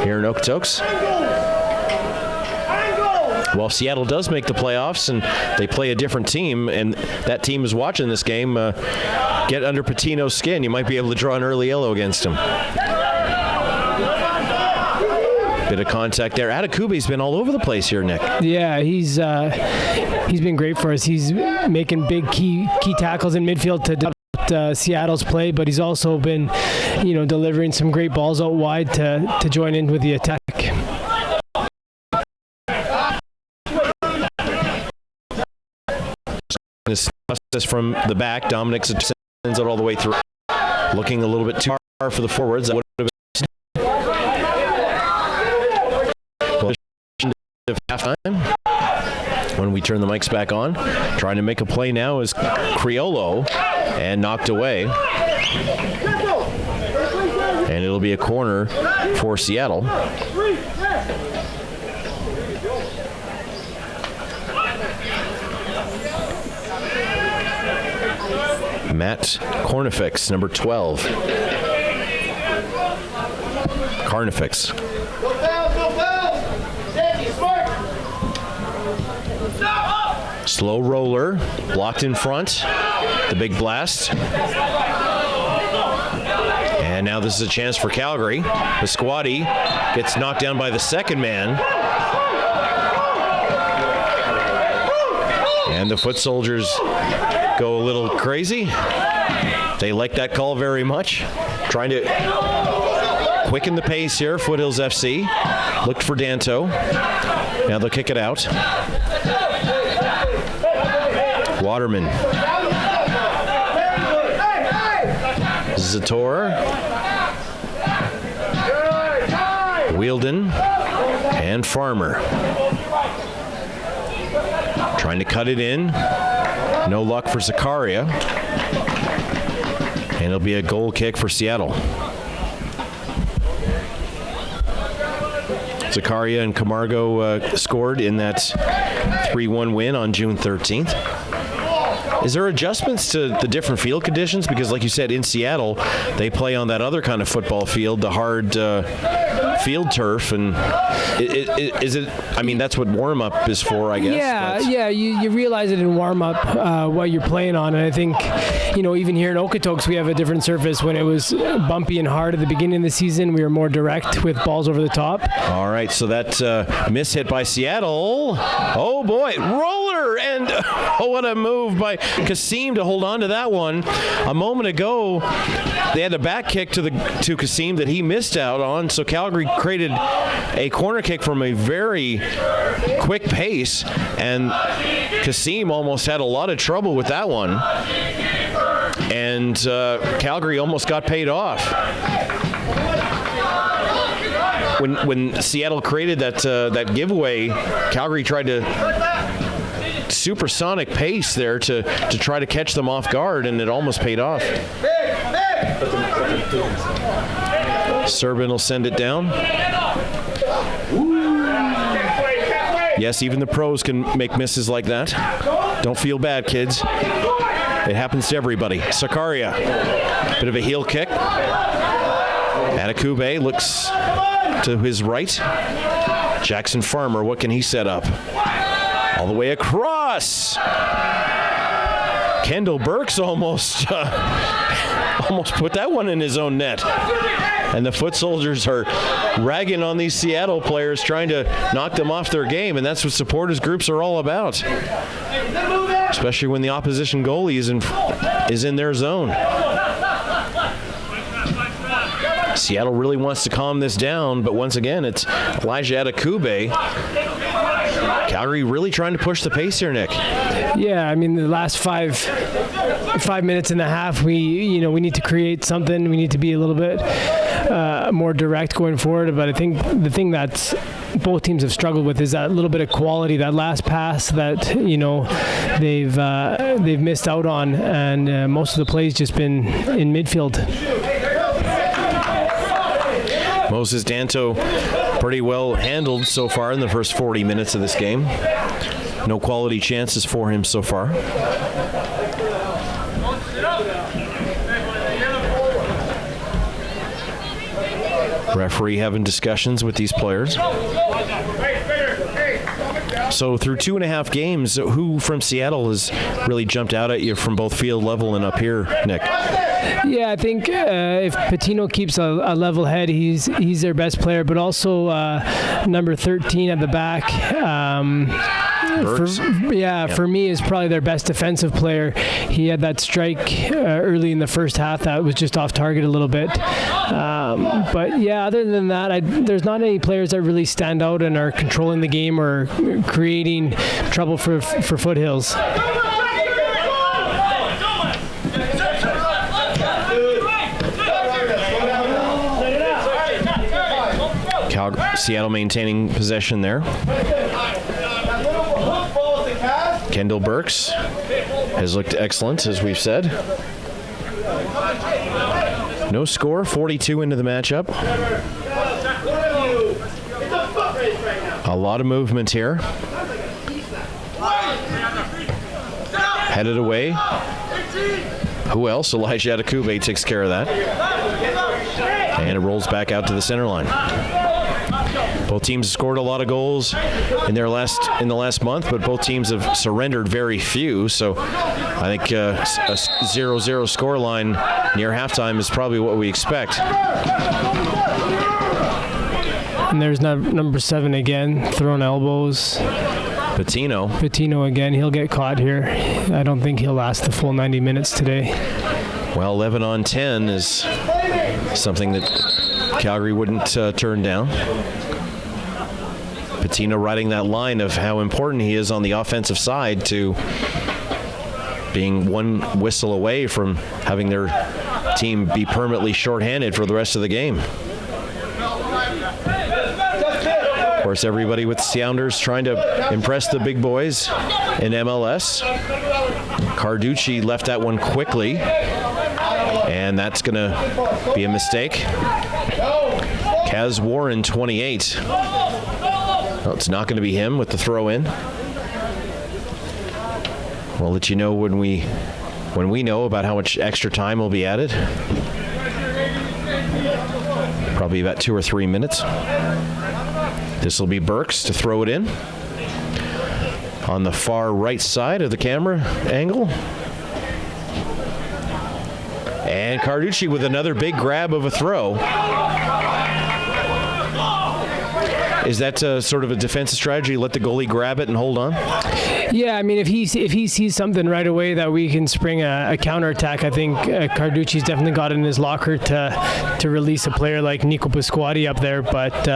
Here in Okotoks. Well, Seattle does make the playoffs, and they play a different team, and that team is watching this game. Get under Patino's skin. You might be able to draw an early yellow against him. Bit of contact there. Atakube's been all over the place here, Nick. Yeah, he's been great for us. He's making big key tackles in midfield to disrupt Seattle's play, but he's also been, delivering some great balls out wide to join in with the attack. This process from the back, Dominic sends it all the way through. Looking a little bit too far for the forwards. That would have been of halftime. When we turn the mics back on, trying to make a play now is Criollo, and knocked away. And it'll be a corner for Seattle. Matt Cornifex, number 12. Carnifex. Slow roller, blocked in front. The big blast. And now this is a chance for Calgary. The squatty gets knocked down by the second man. And the foot soldiers go a little crazy. They like that call very much. Trying to quicken the pace here, Foothills FC. Looked for Danto. Now they'll kick it out. Waterman. Zator. Wielden. And Farmer. Trying to cut it in. No luck for Zakaria. And it'll be a goal kick for Seattle. Zakaria and Camargo scored in that 3-1 win on June 13th. Is there adjustments to the different field conditions? Because like you said, in Seattle, they play on that other kind of football field, the hard field turf. And is it, I mean, that's what warm-up is for, I guess. Yeah, you realize it in warm-up what you're playing on. And I think, even here in Okotoks, we have a different surface. When it was bumpy and hard at the beginning of the season, we were more direct with balls over the top. All right, so that miss hit by Seattle. Oh, boy, roller, and what a move by Kasim to hold on to that one. A moment ago, they had a back kick to Kasim that he missed out on, so Calgary created a corner kick from a very quick pace, and Kasim almost had a lot of trouble with that one, and Calgary almost got paid off. When Seattle created that giveaway, Calgary tried to supersonic pace there to try to catch them off guard, and it almost paid off. Serban will send it down. Yes, even the pros can make misses like that. Don't feel bad, kids. It happens to everybody. Zakaria, bit of a heel kick. Atakube looks to his right. Jackson Farmer, what can he set up? All the way across. Kendall Burks almost put that one in his own net. And the foot soldiers are ragging on these Seattle players, trying to knock them off their game, and that's what supporters groups are all about. Especially when the opposition goalie is in their zone. Seattle really wants to calm this down, but once again, it's Elijah Atakube. Calgary really trying to push the pace here, Nick. Yeah, I mean, the last five minutes and a half, we need to create something. We need to be a little bit more direct going forward. But I think the thing that's both teams have struggled with is that little bit of quality, that last pass that they've missed out on, and most of the plays just been in midfield. Moses Danto pretty well handled so far in the first 40 minutes of this game. No quality chances for him so far. Referee having discussions with these players. So through 2.5 games, who from Seattle has really jumped out at you from both field level and up here, Nick? Yeah, I think if Patino keeps a level head, he's their best player, but also number 13 at the back. For me is probably their best defensive player. He had that strike early in the first half that was just off target a little bit. But yeah, other than that, there's not any players that really stand out and are controlling the game or creating trouble for Foothills. Seattle maintaining possession there. Kendall Burks has looked excellent, as we've said. No score, 42 into the matchup. A lot of movement here. Headed away. Who else? Elijah Adekube takes care of that. And it rolls back out to the center line. Both teams have scored a lot of goals in the last month, but both teams have surrendered very few. So I think a 0-0 scoreline near halftime is probably what we expect. And there's number 7 again, throwing elbows. Patino again, he'll get caught here. I don't think he'll last the full 90 minutes today. Well, 11 on 10 is something that Calgary wouldn't turn down. Patino riding that line of how important he is on the offensive side to being one whistle away from having their team be permanently shorthanded for the rest of the game. Of course, everybody with the Sounders trying to impress the big boys in MLS. Carducci left that one quickly, and that's going to be a mistake. Kaz Warren, 28. Well, it's not going to be him with the throw in. We'll let you know when we know about how much extra time will be added. Probably about 2 or 3 minutes. This will be Burks to throw it in on the far right side of the camera angle. And Carducci with another big grab of a throw. Is that sort of a defensive strategy? Let the goalie grab it and hold on? Yeah, I mean, if he sees something right away that we can spring a counterattack, I think Carducci's definitely got it in his locker to release a player like Nico Pasquati up there. But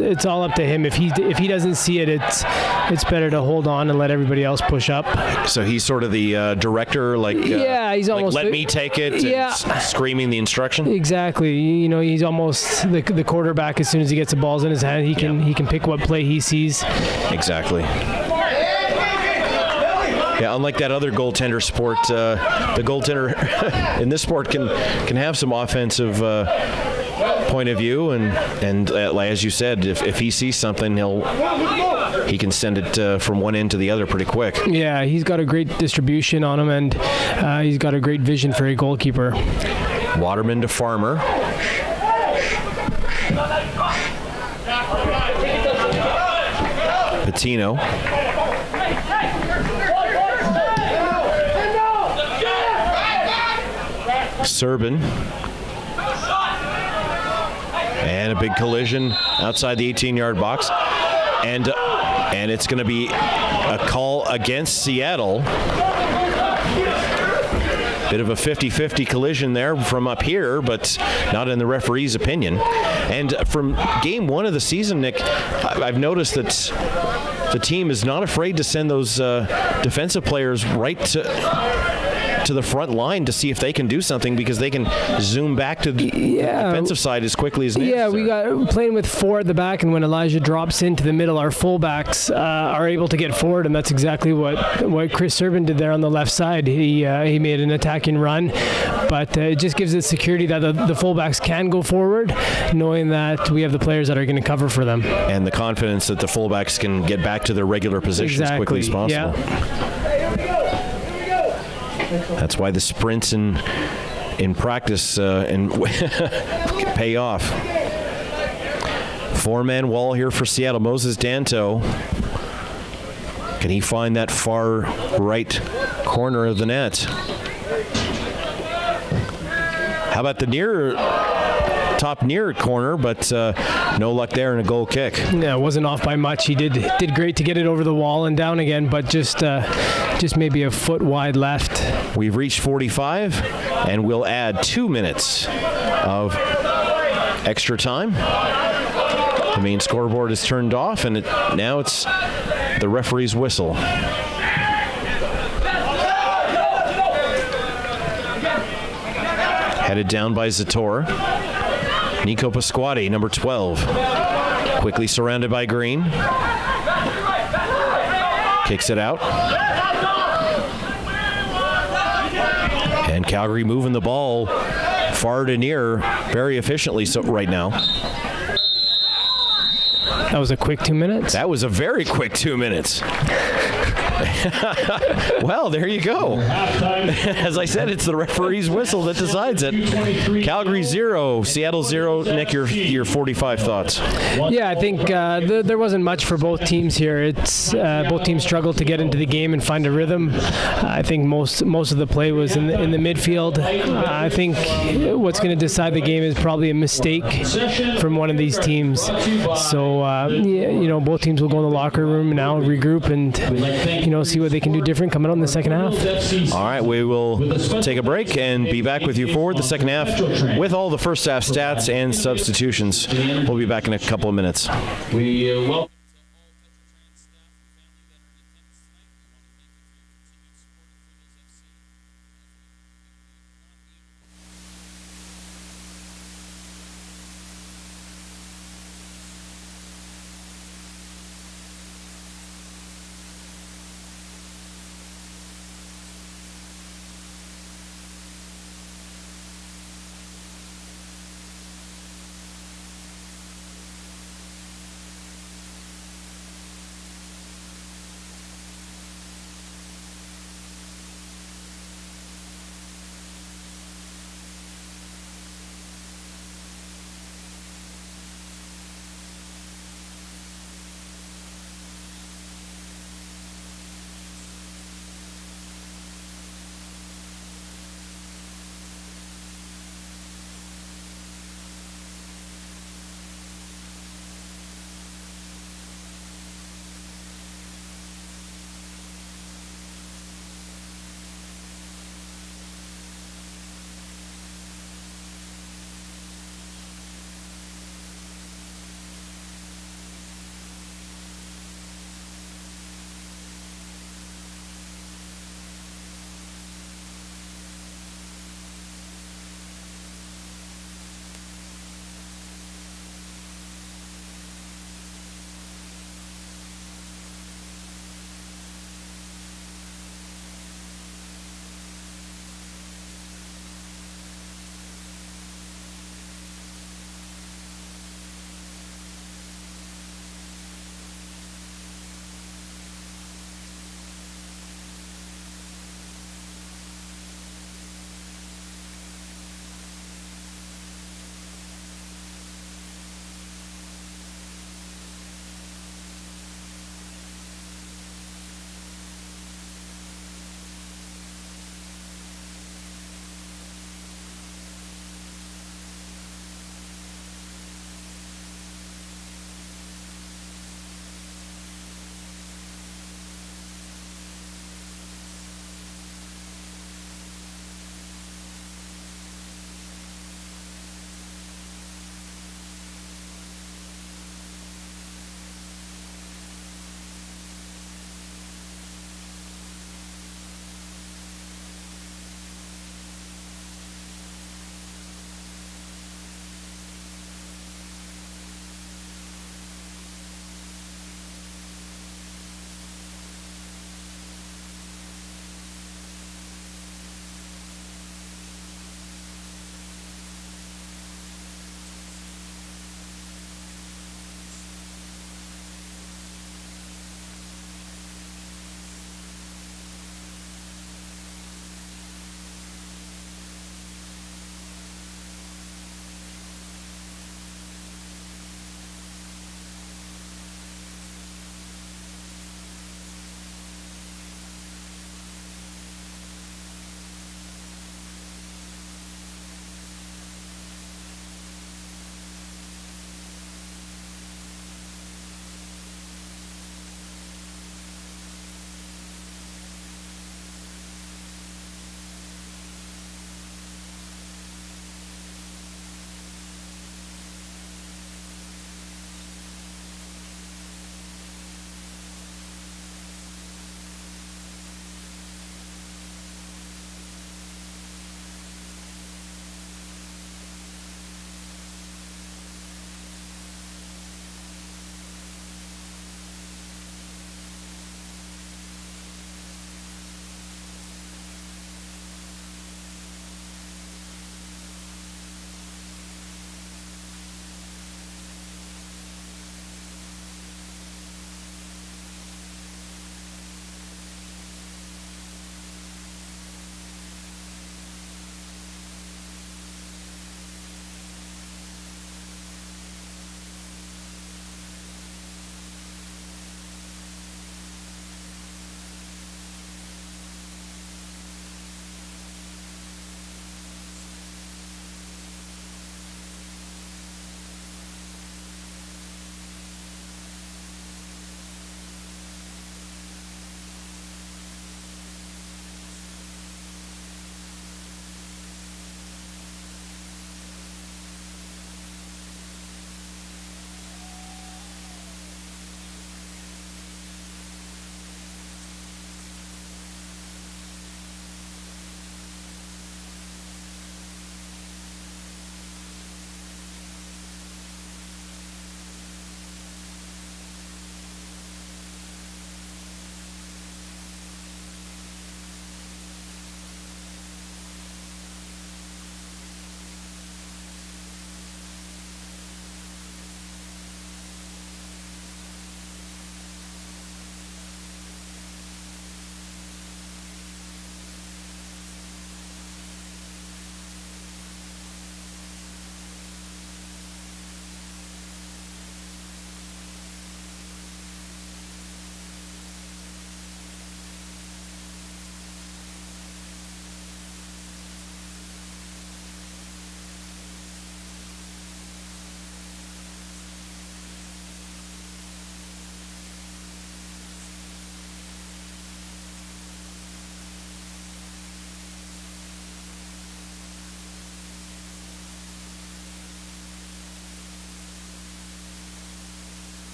it's all up to him. If he doesn't see it, it's better to hold on and let everybody else push up. So he's sort of the director, he's almost let me take it. Yeah, screaming the instruction. Exactly. You know, he's almost the quarterback. As soon as he gets the balls in his hand, he can pick what play he sees. Exactly. Yeah, unlike that other goaltender sport, the goaltender in this sport can have some offensive point of view, and as you said, if he sees something, he can send it from one end to the other pretty quick. Yeah, he's got a great distribution on him, and he's got a great vision for a goalkeeper. Waterman to Farmer. Patino. Serban. And a big collision outside the 18-yard box. And it's going to be a call against Seattle. Bit of a 50-50 collision there from up here, but not in the referee's opinion. And from game 1 of the season, Nick, I've noticed that the team is not afraid to send those defensive players right to the front line to see if they can do something, because they can zoom back to the defensive side as quickly as necessary. Yeah, we got playing with 4 at the back, and when Elijah drops into the middle, our fullbacks are able to get forward, and that's exactly what Chris Serban did there on the left side. He made an attacking run, but it just gives us security that the fullbacks can go forward, knowing that we have the players that are going to cover for them. And the confidence that the fullbacks can get back to their regular position as quickly as possible. That's why the sprints in practice and pay off. 4-man wall here for Seattle. Moses Danto. Can he find that far right corner of the net? How about the top near corner, but no luck there, and a goal kick. Yeah, it wasn't off by much. He did great to get it over the wall and down again, but just maybe a foot wide left. We've reached 45, and we'll add 2 minutes of extra time. The main scoreboard is turned off, and now it's the referee's whistle. Headed down by Zator. Nico Pasquati, number 12. Quickly surrounded by Green. Kicks it out. And Calgary moving the ball far to near very efficiently right now. That was a quick 2 minutes. That was a very quick 2 minutes. Well, there you go. As I said, it's the referee's whistle that decides it. Calgary 0, Seattle 0. Nick, your 45 thoughts. Yeah, I think there wasn't much for both teams here. It's both teams struggled to get into the game and find a rhythm. I think most of the play was in the midfield. I think what's going to decide the game is probably a mistake from one of these teams. So both teams will go in the locker room now, regroup, and see what they can do different coming out in the second half. All right, we will take a break and be back with you for the second half with all the first half stats and substitutions. We'll be back in a couple of minutes.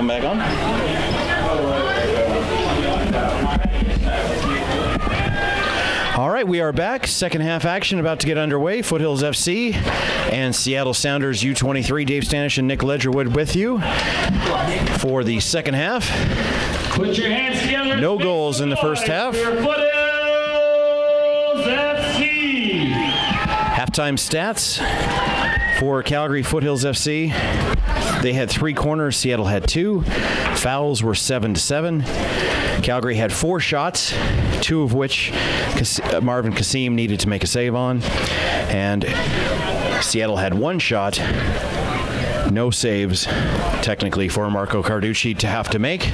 come back on. All right, we are back. Second half action about to get underway. Foothills FC and Seattle Sounders U23. Dave Stanish and Nick Ledgerwood with you for the second half. Put your hands together. No goals in the first half. Foothills FC. Halftime stats for Calgary Foothills FC. They had 3 corners. Seattle had 2. Fouls were 7-7. Calgary had 4 shots, 2 of which Marvin Kasim needed to make a save on. And Seattle had 1 shot, no saves, technically, for Marco Carducci to have to make.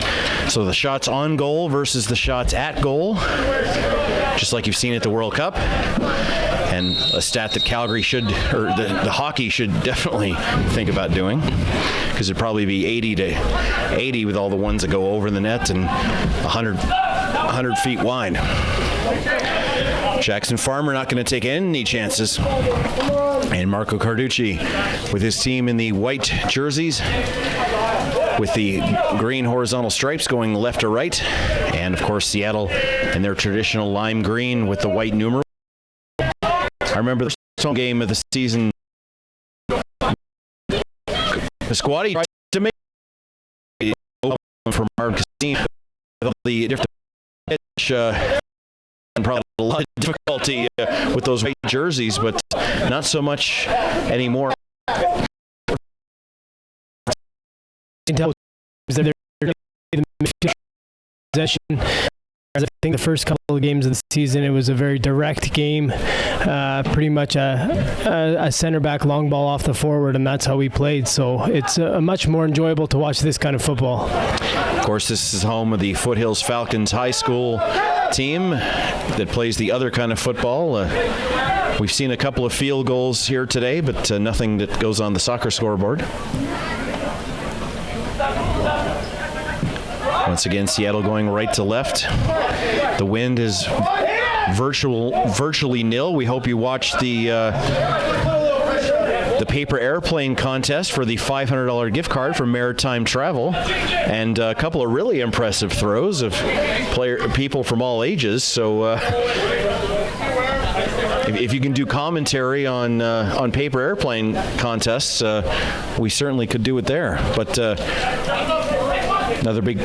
So the shots on goal versus the shots at goal, just like you've seen at the World Cup. And a stat that Calgary should, or the hockey should definitely think about doing, because it'd probably be 80 with all the ones that go over the net and 100 feet wide. Jackson Farmer not going to take any chances. And Marco Carducci with his team in the white jerseys with the green horizontal stripes going left to right. And, of course, Seattle in their traditional lime green with the white numerals. I remember the first game of the season. The squad tried to make it for Marvin Kasim with the different pitch and probably a lot of difficulty with those white jerseys, but not so much anymore. Possession. I think the first couple of games of the season, it was a very direct game, pretty much a center back long ball off the forward, and that's how we played. So it's much more enjoyable to watch this kind of football. Of course, this is home of the Foothills Falcons High School team that plays the other kind of football. We've seen a couple of field goals here today, but nothing that goes on the soccer scoreboard. Once again, Seattle going right to left. The wind is virtually nil. We hope you watched the paper airplane contest for the $500 gift card from Maritime Travel, and a couple of really impressive throws of people from all ages. So if you can do commentary on paper airplane contests, we certainly could do it there. But another big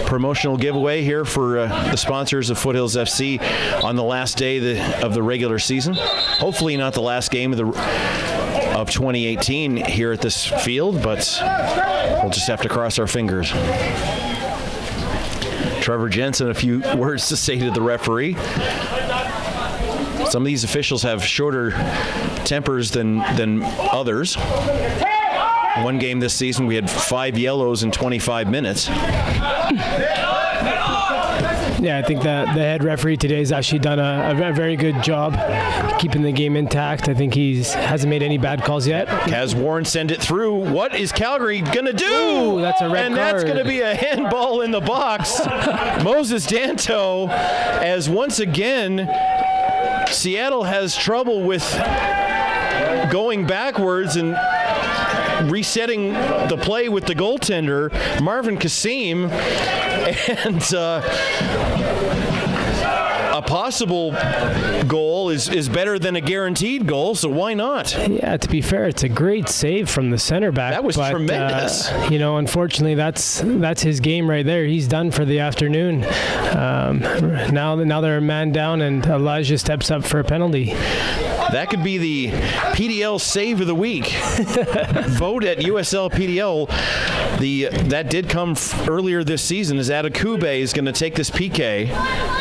promotional giveaway here for the sponsors of Foothills FC on the last day of the regular season. Hopefully not the last game of 2018 here at this field, but we'll just have to cross our fingers. Trevor Jensen, a few words to say to the referee. Some of these officials have shorter tempers than others. One game this season, we had 5 yellows in 25 minutes. Yeah, I think that the head referee today has actually done a very good job keeping the game intact. I think he hasn't made any bad calls yet. Has Warren send it through. What is Calgary going to do? Ooh, that's a red and card. That's going to be a handball in the box. Moses Danto, as once again, Seattle has trouble with going backwards and resetting the play with the goaltender, Marvin Kasim, and a possible goal is better than a guaranteed goal, so why not? Yeah, to be fair, it's a great save from the center back. That was tremendous. Unfortunately, that's his game right there. He's done for the afternoon. Now they're a man down, and Elijah steps up for a penalty. That could be the PDL save of the week. Vote at USL PDL. That did come earlier this season, as Adekube is going to take this PK,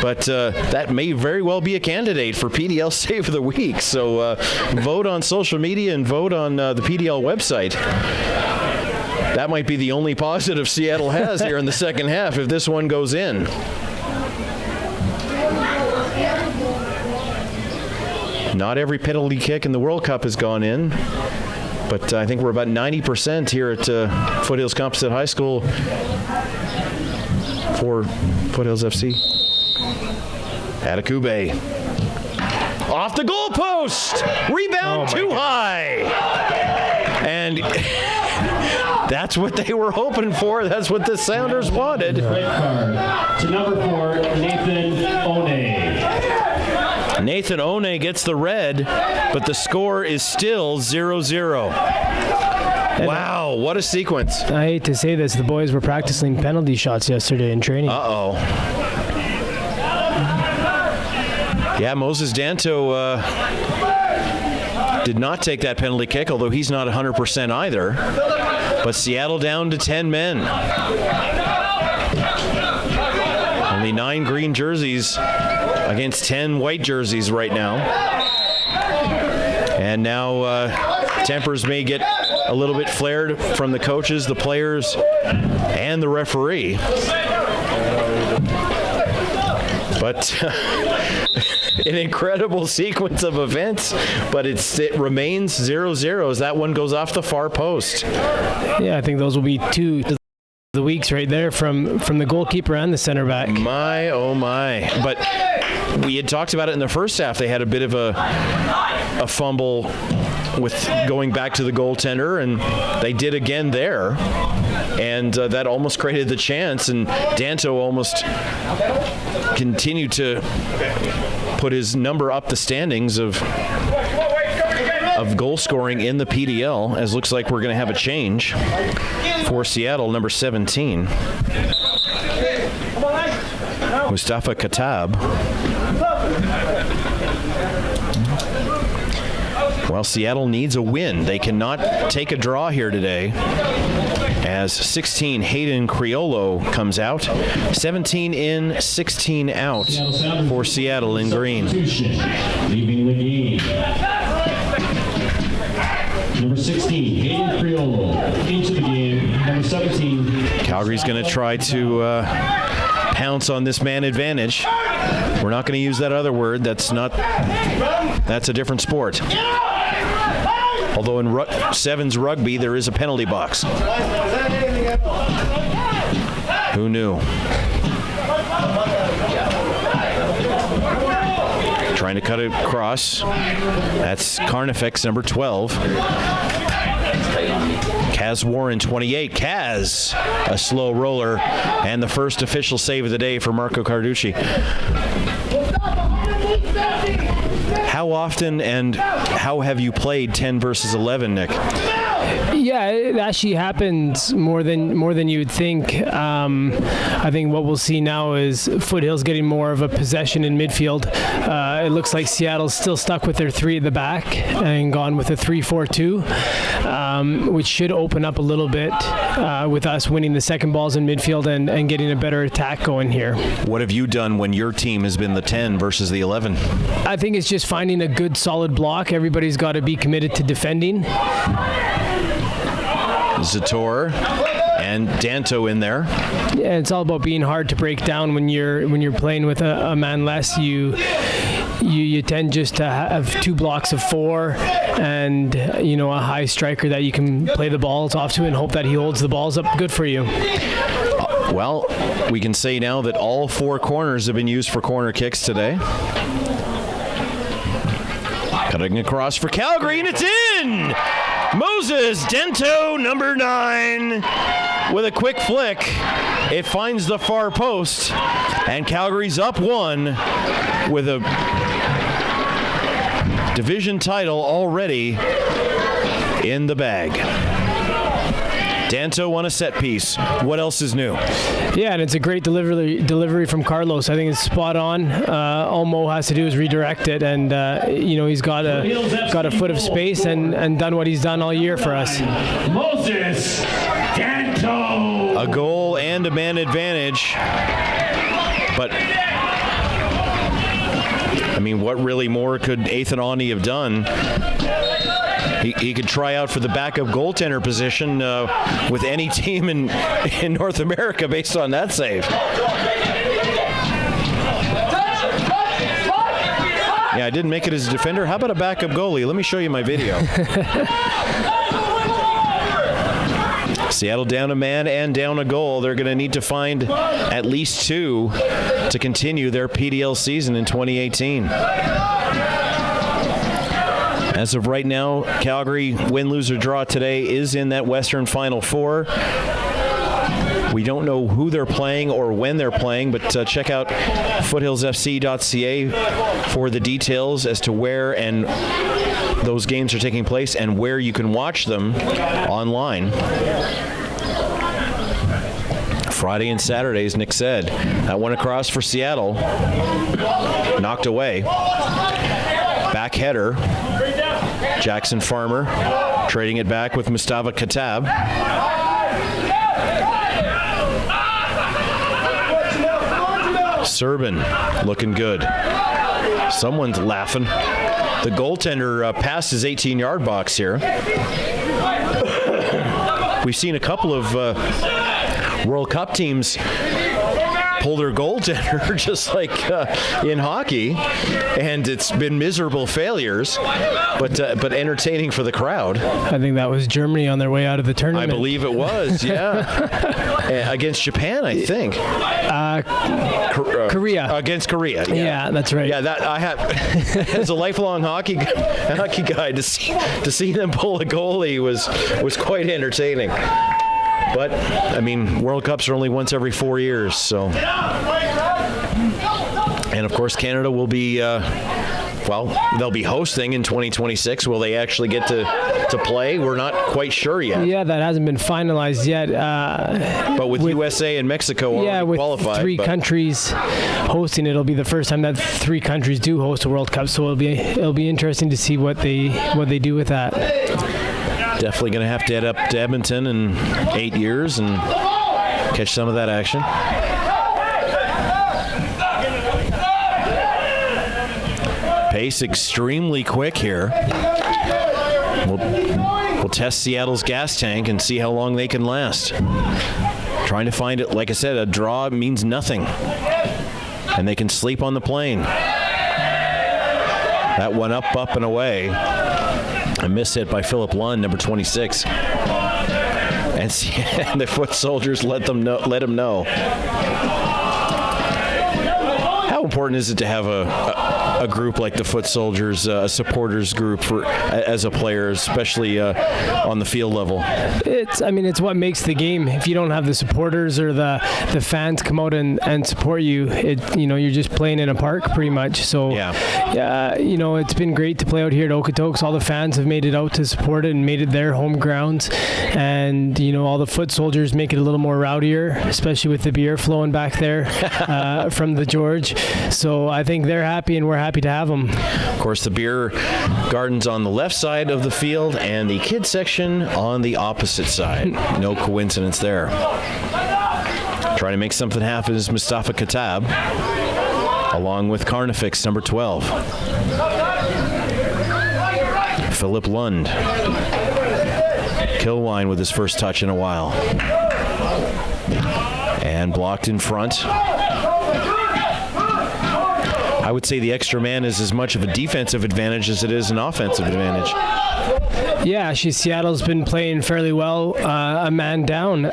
but that may very well be a candidate for PDL save of the week. So vote on social media and vote on the PDL website. That might be the only positive Seattle has here in the second half if this one goes in. Not every penalty kick in the World Cup has gone in, but I think we're about 90% here at Foothills Composite High School for Foothills FC. Adekube. Off the goalpost! Rebound too high! And That's what they were hoping for. That's what the Sounders wanted. Red card to number 4, Nathan One. Nathan One gets the red, but the score is still 0-0. Wow, what a sequence. I hate to say this, the boys were practicing penalty shots yesterday in training. Uh-oh. Yeah, Moses Danto did not take that penalty kick, although he's not 100% either. But Seattle down to 10 men. Only 9 green jerseys against 10 white jerseys right now. And now tempers may get a little bit flared from the coaches, the players, and the referee. But an incredible sequence of events, but it remains 0-0 as that one goes off the far post. Yeah, I think those will be 2 the weeks right there from the goalkeeper and the center back. My, oh my. But we had talked about it in the first half. They had a bit of a fumble with going back to the goaltender, and they did again there. And that almost created the chance, and Danto almost continued to put his number up the standings of goal scoring in the PDL, as looks like we're going to have a change for Seattle, number 17. Mustafa Katab. Well, Seattle needs a win. They cannot take a draw here today, as 16 Hayden Criollo comes out. 17 in, 16 out for Seattle in green. Leaving the game. Number 16, Hayden Criollo into the game. Number 17. Calgary's going to try to pounce on this man advantage. We're not going to use that other word. That's a different sport. Although in sevens rugby, there is a penalty box. Who knew? Trying to cut it across. That's Carnifex, number 12. Kaz Warren, 28. Kaz, a slow roller, and the first official save of the day for Marco Carducci. How often and how have you played 10 versus 11, Nick? Yeah, it actually happens more than you would think. I think what we'll see now is Foothills getting more of a possession in midfield. It looks like Seattle's still stuck with their 3 at the back and gone with a 3-4-2, which should open up a little bit with us winning the second balls in midfield and getting a better attack going here. What have you done when your team has been the 10 versus the 11? I think it's just finding a good solid block. Everybody's got to be committed to defending. Zator and Danto in there. Yeah, it's all about being hard to break down when you're playing with a man less. You tend just to have 2 blocks of 4 and a high striker that you can play the balls off to and hope that he holds the balls up good for you. Well, we can say now that all 4 corners have been used for corner kicks today. Cutting across for Calgary, and it's in! Moses Dento, number 9, with a quick flick. It finds the far post, and Calgary's up 1 with a division title already in the bag. Danto won a set piece. What else is new? Yeah, and it's a great delivery from Carlos. I think it's spot on. All Mo has to do is redirect it, and he's got a foot of space and done what he's done all year for us. Moses Danto. A goal and a man advantage, but I mean, what really more could Ethan Awney have done? He could try out for the backup goaltender position with any team in North America based on that save. Yeah, I didn't make it as a defender. How about a backup goalie? Let me show you my video. Seattle down a man and down a goal. They're going to need to find at least 2 to continue their PDL season in 2018. As of right now, Calgary, win, lose, or draw today, is in that Western Final Four. We don't know who they're playing or when they're playing, but check out foothillsfc.ca for the details as to where and those games are taking place and where you can watch them online. Friday and Saturday, as Nick said. That one across for Seattle. Knocked away. Back header. Jackson Farmer trading it back with Mustafa Katab. Serban looking good. Someone's laughing. The goaltender passed his 18-yard box here. We've seen a couple of World Cup teams pull their goaltender just like in hockey, and it's been miserable failures, but entertaining for the crowd. I think that was Germany on their way out of the tournament. I believe it was, yeah. Against Japan, I think. Korea. Against Korea. Yeah, that's right. Yeah, that I have. As a lifelong hockey guy, to see them pull a goalie was quite entertaining. But, I mean, World Cups are only once every 4 years, so. And, of course, Canada will be, they'll be hosting in 2026. Will they actually get to play? We're not quite sure yet. Yeah, that hasn't been finalized yet. But with USA and Mexico already qualified. With three countries hosting, it'll be the first time that three countries do host a World Cup, so it'll be interesting to see what they do with that. Definitely going to have to head up to Edmonton in 8 years and catch some of that action. Pace extremely quick here. We'll test Seattle's gas tank and see how long they can last. Trying to find it, like I said, a draw means nothing. And they can sleep on the plane. That one up, and away. A miss hit by Philip Lund, number 26. And the foot soldiers let him know. How important is it to have a group like the Foot Soldiers, a supporters group as a player, especially on the field level? It's what makes the game. If you don't have the supporters or the fans come out and support you, you're just playing in a park pretty much. So it's been great to play out here at Okotoks. All the fans have made it out to support it and made it their home grounds. And all the Foot Soldiers make it a little more rowdier, especially with the beer flowing back there from the George. So I think they're happy and we're happy to have them. Of course, the beer garden's on the left side of the field and the kids section on the opposite side. No coincidence there. Trying to make something happen is Mustafa Katab, along with Carnifex, number 12. Philip Lund. Kilwine with his first touch in a while. And blocked in front. I would say the extra man is as much of a defensive advantage as it is an offensive advantage. Yeah, Seattle's been playing fairly well, a man down.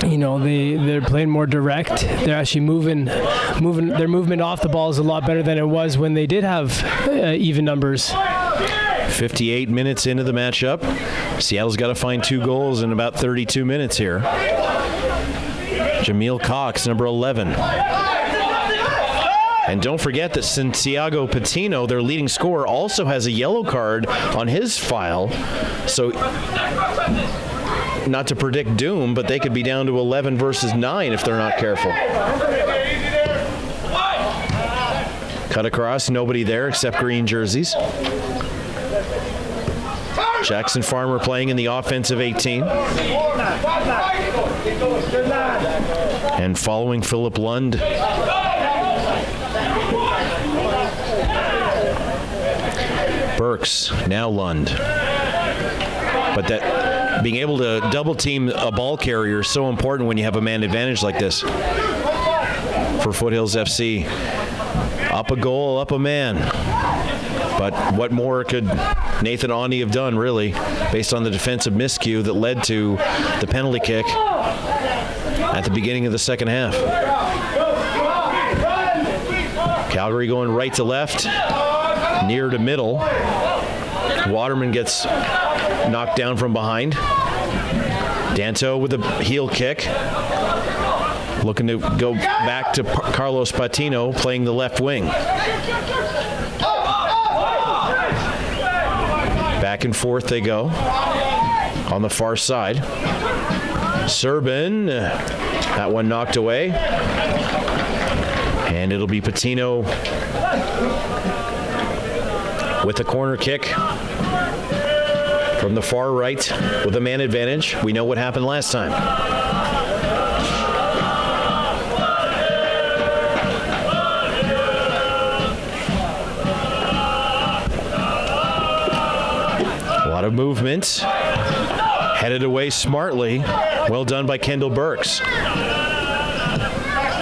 They're playing more direct. They're actually moving. Their movement off the ball is a lot better than it was when they did have even numbers. 58 minutes into the matchup. Seattle's got to find 2 goals in about 32 minutes here. Jameel Cox, number 11. And don't forget that Santiago Patino, their leading scorer, also has a yellow card on his file. So, not to predict doom, but they could be down to 11 versus 9 if they're not careful. Cut across, nobody there except green jerseys. Jackson Farmer playing in the offensive 18. And following Philip Lund. Burks, now Lund. But that being able to double team a ball carrier is so important when you have a man advantage like this. For Foothills FC. Up a goal, up a man. But what more could Nathan Aundy have done, really, based on the defensive miscue that led to the penalty kick at the beginning of the second half. Calgary going right to left, near to middle. Waterman gets knocked down from behind. Danto with a heel kick. Looking to go back to Carlos Patino playing the left wing. Back and forth they go on the far side. Serban, that one knocked away. And it'll be Patino with a corner kick from the far right with a man advantage. We know what happened last time. A lot of movement. Headed away smartly. Well done by Kendall Burks.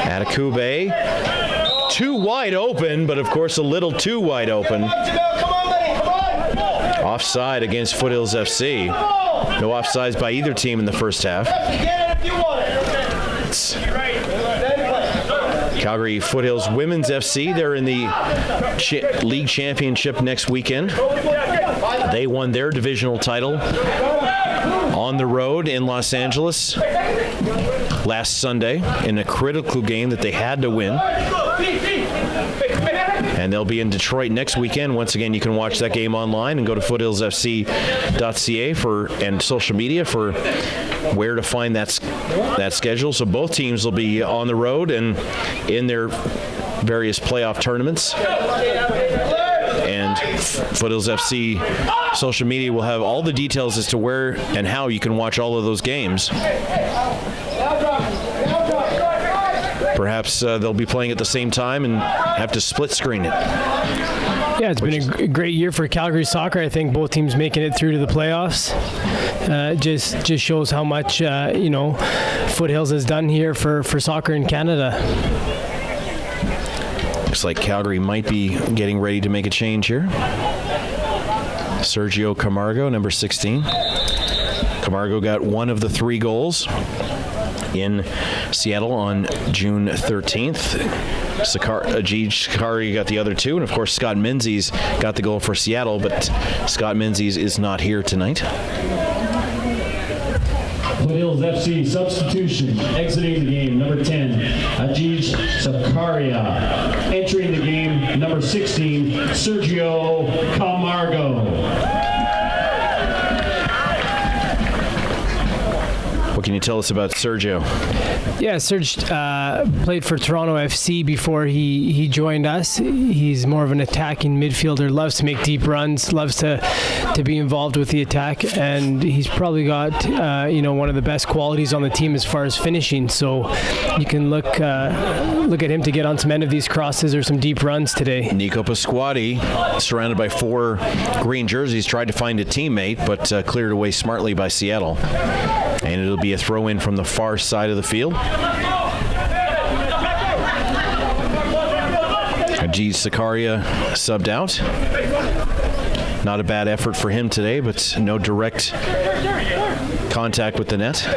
Atakube. Too wide open, but of course a little too wide open. Offside against Foothills FC. No offsides by either team in the first half. It's Calgary Foothills Women's FC. They're in the league championship next weekend. They won their divisional title on the road in Los Angeles last Sunday in a critical game that they had to win. And they'll be in Detroit next weekend. Once again, you can watch that game online and go to foothillsfc.ca and social media for where to find that schedule. So both teams will be on the road and in their various playoff tournaments. And Foothills FC social media will have all the details as to where and how you can watch all of those games. Perhaps they'll be playing at the same time and have to split screen it. Yeah, it's been a great year for Calgary soccer. I think both teams making it through to the playoffs. Just shows how much Foothills has done here for soccer in Canada. Looks like Calgary might be getting ready to make a change here. Sergio Camargo, number 16. Camargo got one of the 3 goals in Seattle on June 13th. Ajij Sakari got the other 2, and of course Scott Menzies got the goal for Seattle, but Scott Menzies is not here tonight. Foothills FC substitution, exiting the game, number 10, Ajij Sakaria. Entering the game, number 16, Sergio Camargo. What can you tell us about Sergio? Yeah, Serge played for Toronto FC before he joined us. He's more of an attacking midfielder, loves to make deep runs, loves to be involved with the attack, and he's probably got one of the best qualities on the team as far as finishing. So you can look at him to get on some end of these crosses or some deep runs today. Nico Pasquati, surrounded by 4 green jerseys, tried to find a teammate, but cleared away smartly by Seattle. And it'll be a throw-in from the far side of the field. Ajij Sakaria subbed out. Not a bad effort for him today, but no direct contact with the net.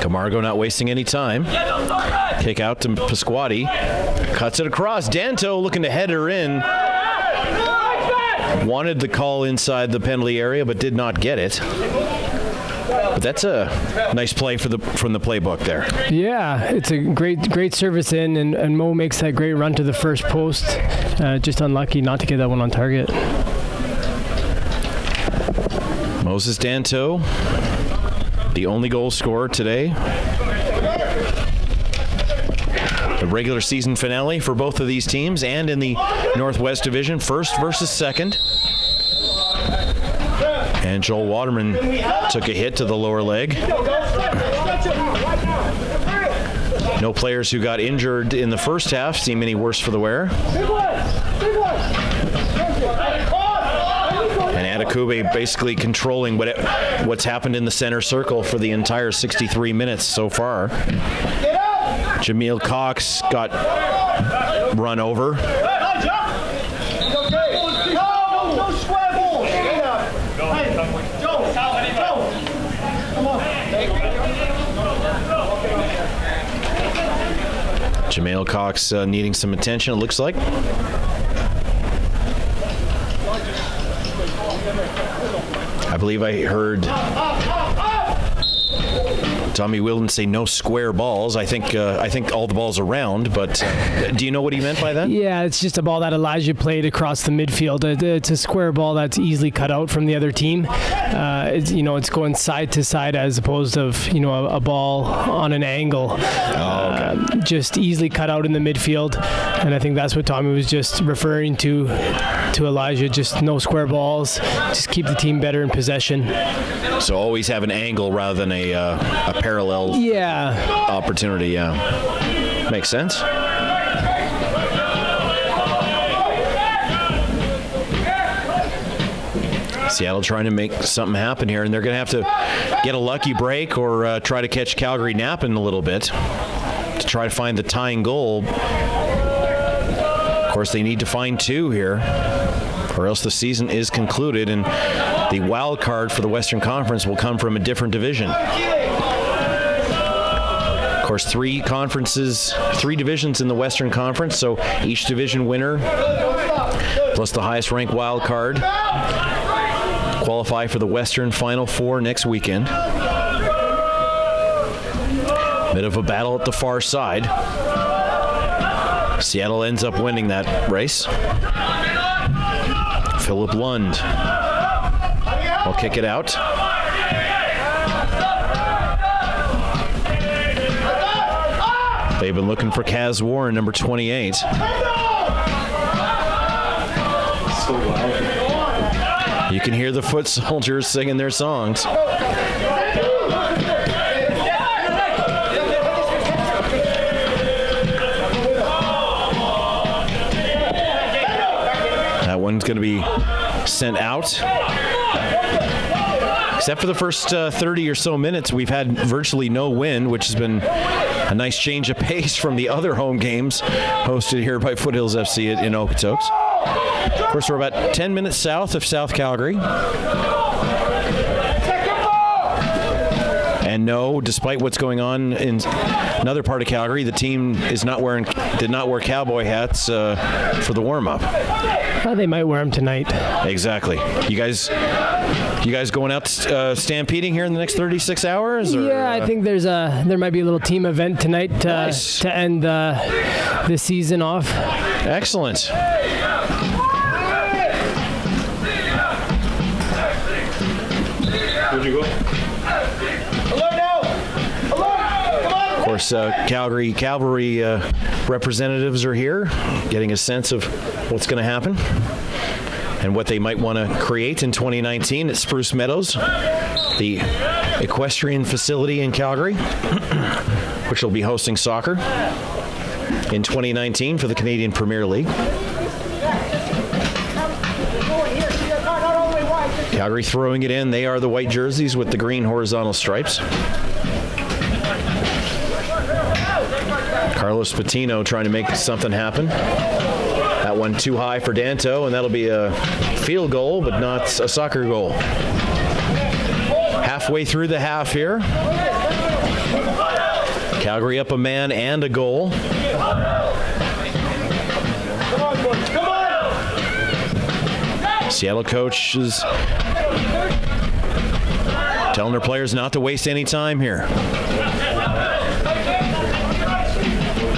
Camargo not wasting any time. Kick out to Pasquati. Cuts it across. Danto looking to head her in. Wanted the call inside the penalty area, but did not get it. But that's a nice play from the playbook there. Yeah, it's a great service in, and Mo makes that great run to the first post. Just unlucky not to get that one on target. Moses Danto, the only goal scorer today. The regular season finale for both of these teams, and in the Northwest Division, first versus second. And Joel Waterman took a hit to the lower leg. No players who got injured in the first half seem any worse for the wear. And Atakube basically controlling what's happened in the center circle for the entire 63 minutes so far. Jameel Cox got run over. Jameel Cox needing some attention, it looks like. I believe I heard Tommy Wilden say no square balls. I think all the balls are round, but do you know what he meant by that? Yeah, it's just a ball that Elijah played across the midfield. It's a square ball that's easily cut out from the other team. It's going side to side as opposed to a ball on an angle. Just easily cut out in the midfield, and I think that's what Tommy was just referring to Elijah. Just no square balls. Just keep the team better in possession. So always have an angle rather than a parallel opportunity. Yeah, makes sense. Seattle trying to make something happen here, and they're going to have to get a lucky break or try to catch Calgary napping a little bit to try to find the tying goal. Of course, they need to find 2 here, or else the season is concluded, and the wild card for the Western Conference will come from a different division. Of course, 3 divisions in the Western Conference, so each division winner plus the highest ranked wild card qualify for the Western Final Four next weekend. Bit of a battle at the far side. Seattle ends up winning that race. Philip Lund will kick it out. They've been looking for Kaz Warren, number 28. You can hear the foot soldiers singing their songs. That one's going to be sent out. Except for the first 30 or so minutes, we've had virtually no wind, which has been a nice change of pace from the other home games hosted here by Foothills FC in Okotoks. Of course, we're about 10 minutes south of South Calgary. And no, despite what's going on in another part of Calgary, the team did not wear cowboy hats for the warm-up. Well, they might wear them tonight. Exactly. You guys going out stampeding here in the next 36 hours? Or, yeah, I think there might be a little team event tonight to end the season off. Excellent. Where'd you go? Alert now! Alert! Come on! Of course, Calgary Cavalry representatives are here, getting a sense of what's going to happen and what they might want to create in 2019 at Spruce Meadows, the equestrian facility in Calgary, which will be hosting soccer in 2019 for the Canadian Premier League. Calgary throwing it in. They are the white jerseys with the green horizontal stripes. Carlos Patino trying to make something happen. That one too high for Danto, and that'll be a field goal, but not a soccer goal. Halfway through the half here. Calgary up a man and a goal. Seattle coach is telling their players not to waste any time here.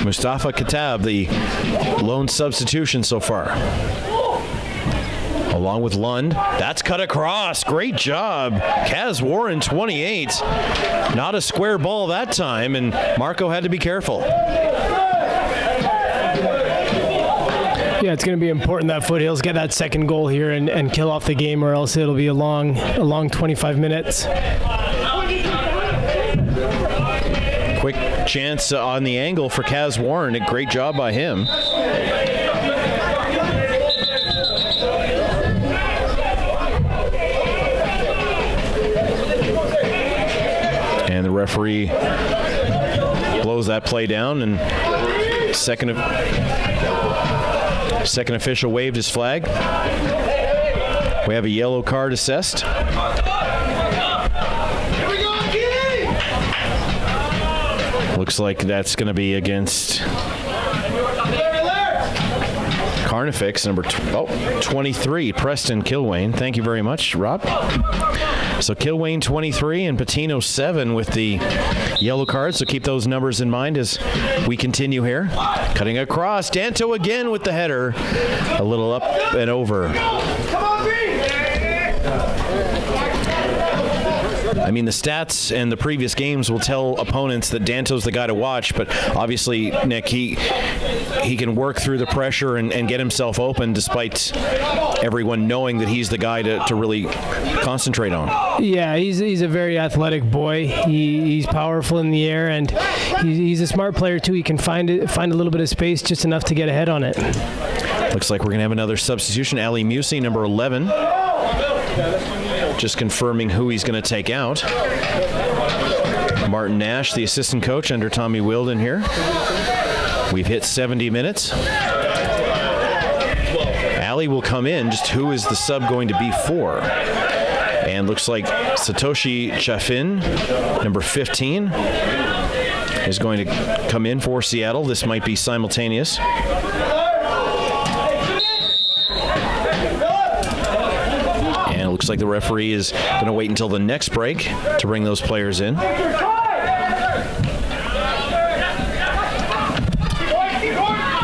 Mustafa Katab, the lone substitution so far. Along with Lund. That's cut across. Great job. Kaz Warren, 28. Not a square ball that time, and Marco had to be careful. Yeah, it's going to be important that Foothills get that second goal here and kill off the game, or else it'll be a long 25 minutes. Quick chance on the angle for Kaz Warren. A great job by him. And the referee blows that play down, and second official waved his flag. We have a yellow card assessed. Looks like that's going to be against Carnifex, number 23, Preston Kilwain. Thank you very much, Rob. So Kilwain 23 and Patino 7 with the yellow card. So keep those numbers in mind as we continue here. Cutting across, Danto again with the header. A little up and over. Come on, Green! I mean, the stats and the previous games will tell opponents that Danto's the guy to watch, but obviously, Nick, he can work through the pressure and get himself open despite everyone knowing that he's the guy to really concentrate on. Yeah, he's a very athletic boy. He's powerful in the air, and he's a smart player too. He can find a little bit of space, just enough to get ahead on it. Looks like we're going to have another substitution. Ali Musi, number 11. Just confirming who he's going to take out. Martin Nash, the assistant coach under Tommy Wilden here. We've hit 70 minutes. Ali will come in. Just who is the sub going to be for? And looks like Satoshi Chafin, number 15, is going to come in for Seattle. This might be simultaneous. Looks like the referee is going to wait until the next break to bring those players in.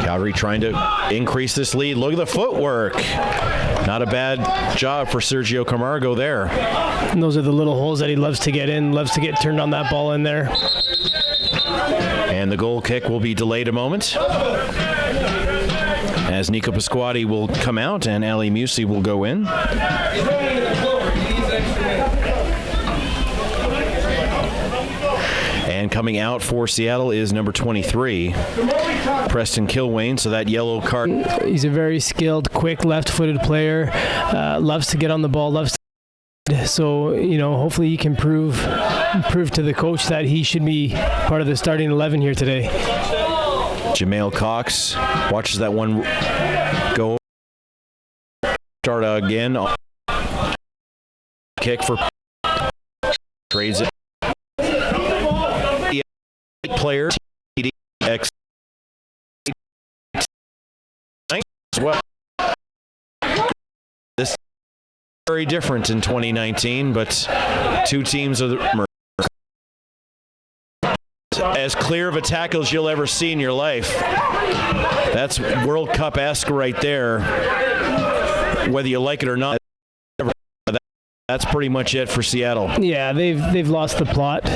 Calgary trying to increase this lead. Look at the footwork. Not a bad job for Sergio Camargo there. And those are the little holes that he loves to get in, loves to get turned on that ball in there. And the goal kick will be delayed a moment, as Nico Pasquati will come out and Ali Musi will go in. And coming out for Seattle is number 23, Preston Kilwain. So that yellow card. He's a very skilled, quick, left-footed player. Loves to get on the ball. So, hopefully he can prove to the coach that he should be part of the starting 11 here today. Jamail Cox watches that one go. Start again. Kick for trades it. Player TDX as well. This is very different in 2019, but two teams are as clear of a tackle as you'll ever see in your life. That's World Cup-esque right there. Whether you like it or not, that's pretty much it for Seattle. Yeah, they've lost the plot.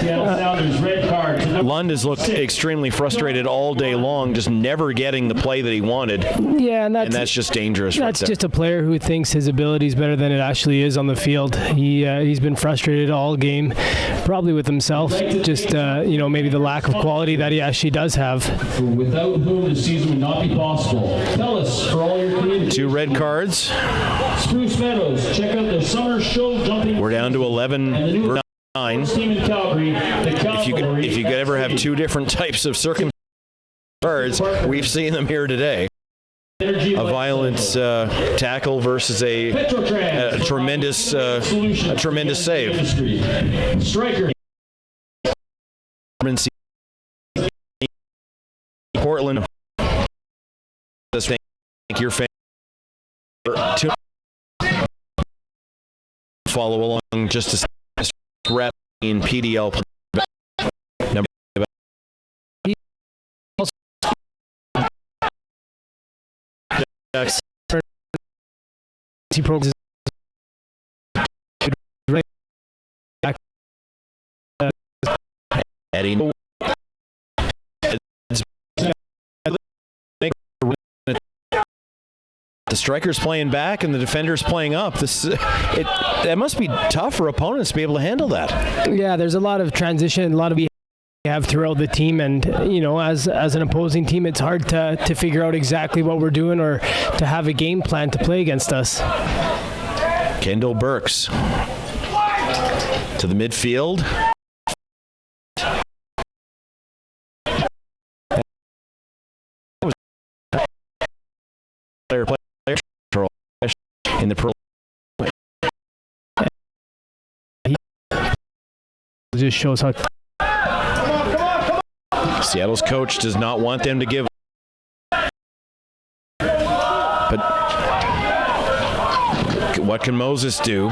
Lund has looked extremely frustrated all day long, just never getting the play that he wanted. Yeah, and that's just dangerous. That's right just a player who thinks his ability is better than it actually is on the field. He's been frustrated all game, probably with himself. Just maybe the lack of quality that he actually does have. Without whom the season would not be possible. Tell us for all your community. 2 red cards. Spruce Meadows, check out their summer show jumping. We're down to 11-9. Team in Calgary, If you could ever have 2 different types of circumstances cards, we've seen them here today. A violent tackle versus a tremendous save. Striker. Portland. Thank your fan. Follow along just a rep in PDL. Number Eddie. The striker's playing back and the defender's playing up. That must be tough for opponents to be able to handle that. Yeah, there's a lot of transition, a lot of we have throughout the team, and as an opposing team, it's hard to figure out exactly what we're doing or to have a game plan to play against us. Kendall Burks to the midfield. Player in the pro. Just shows how. Seattle's coach does not want them to give. But what can Moses do?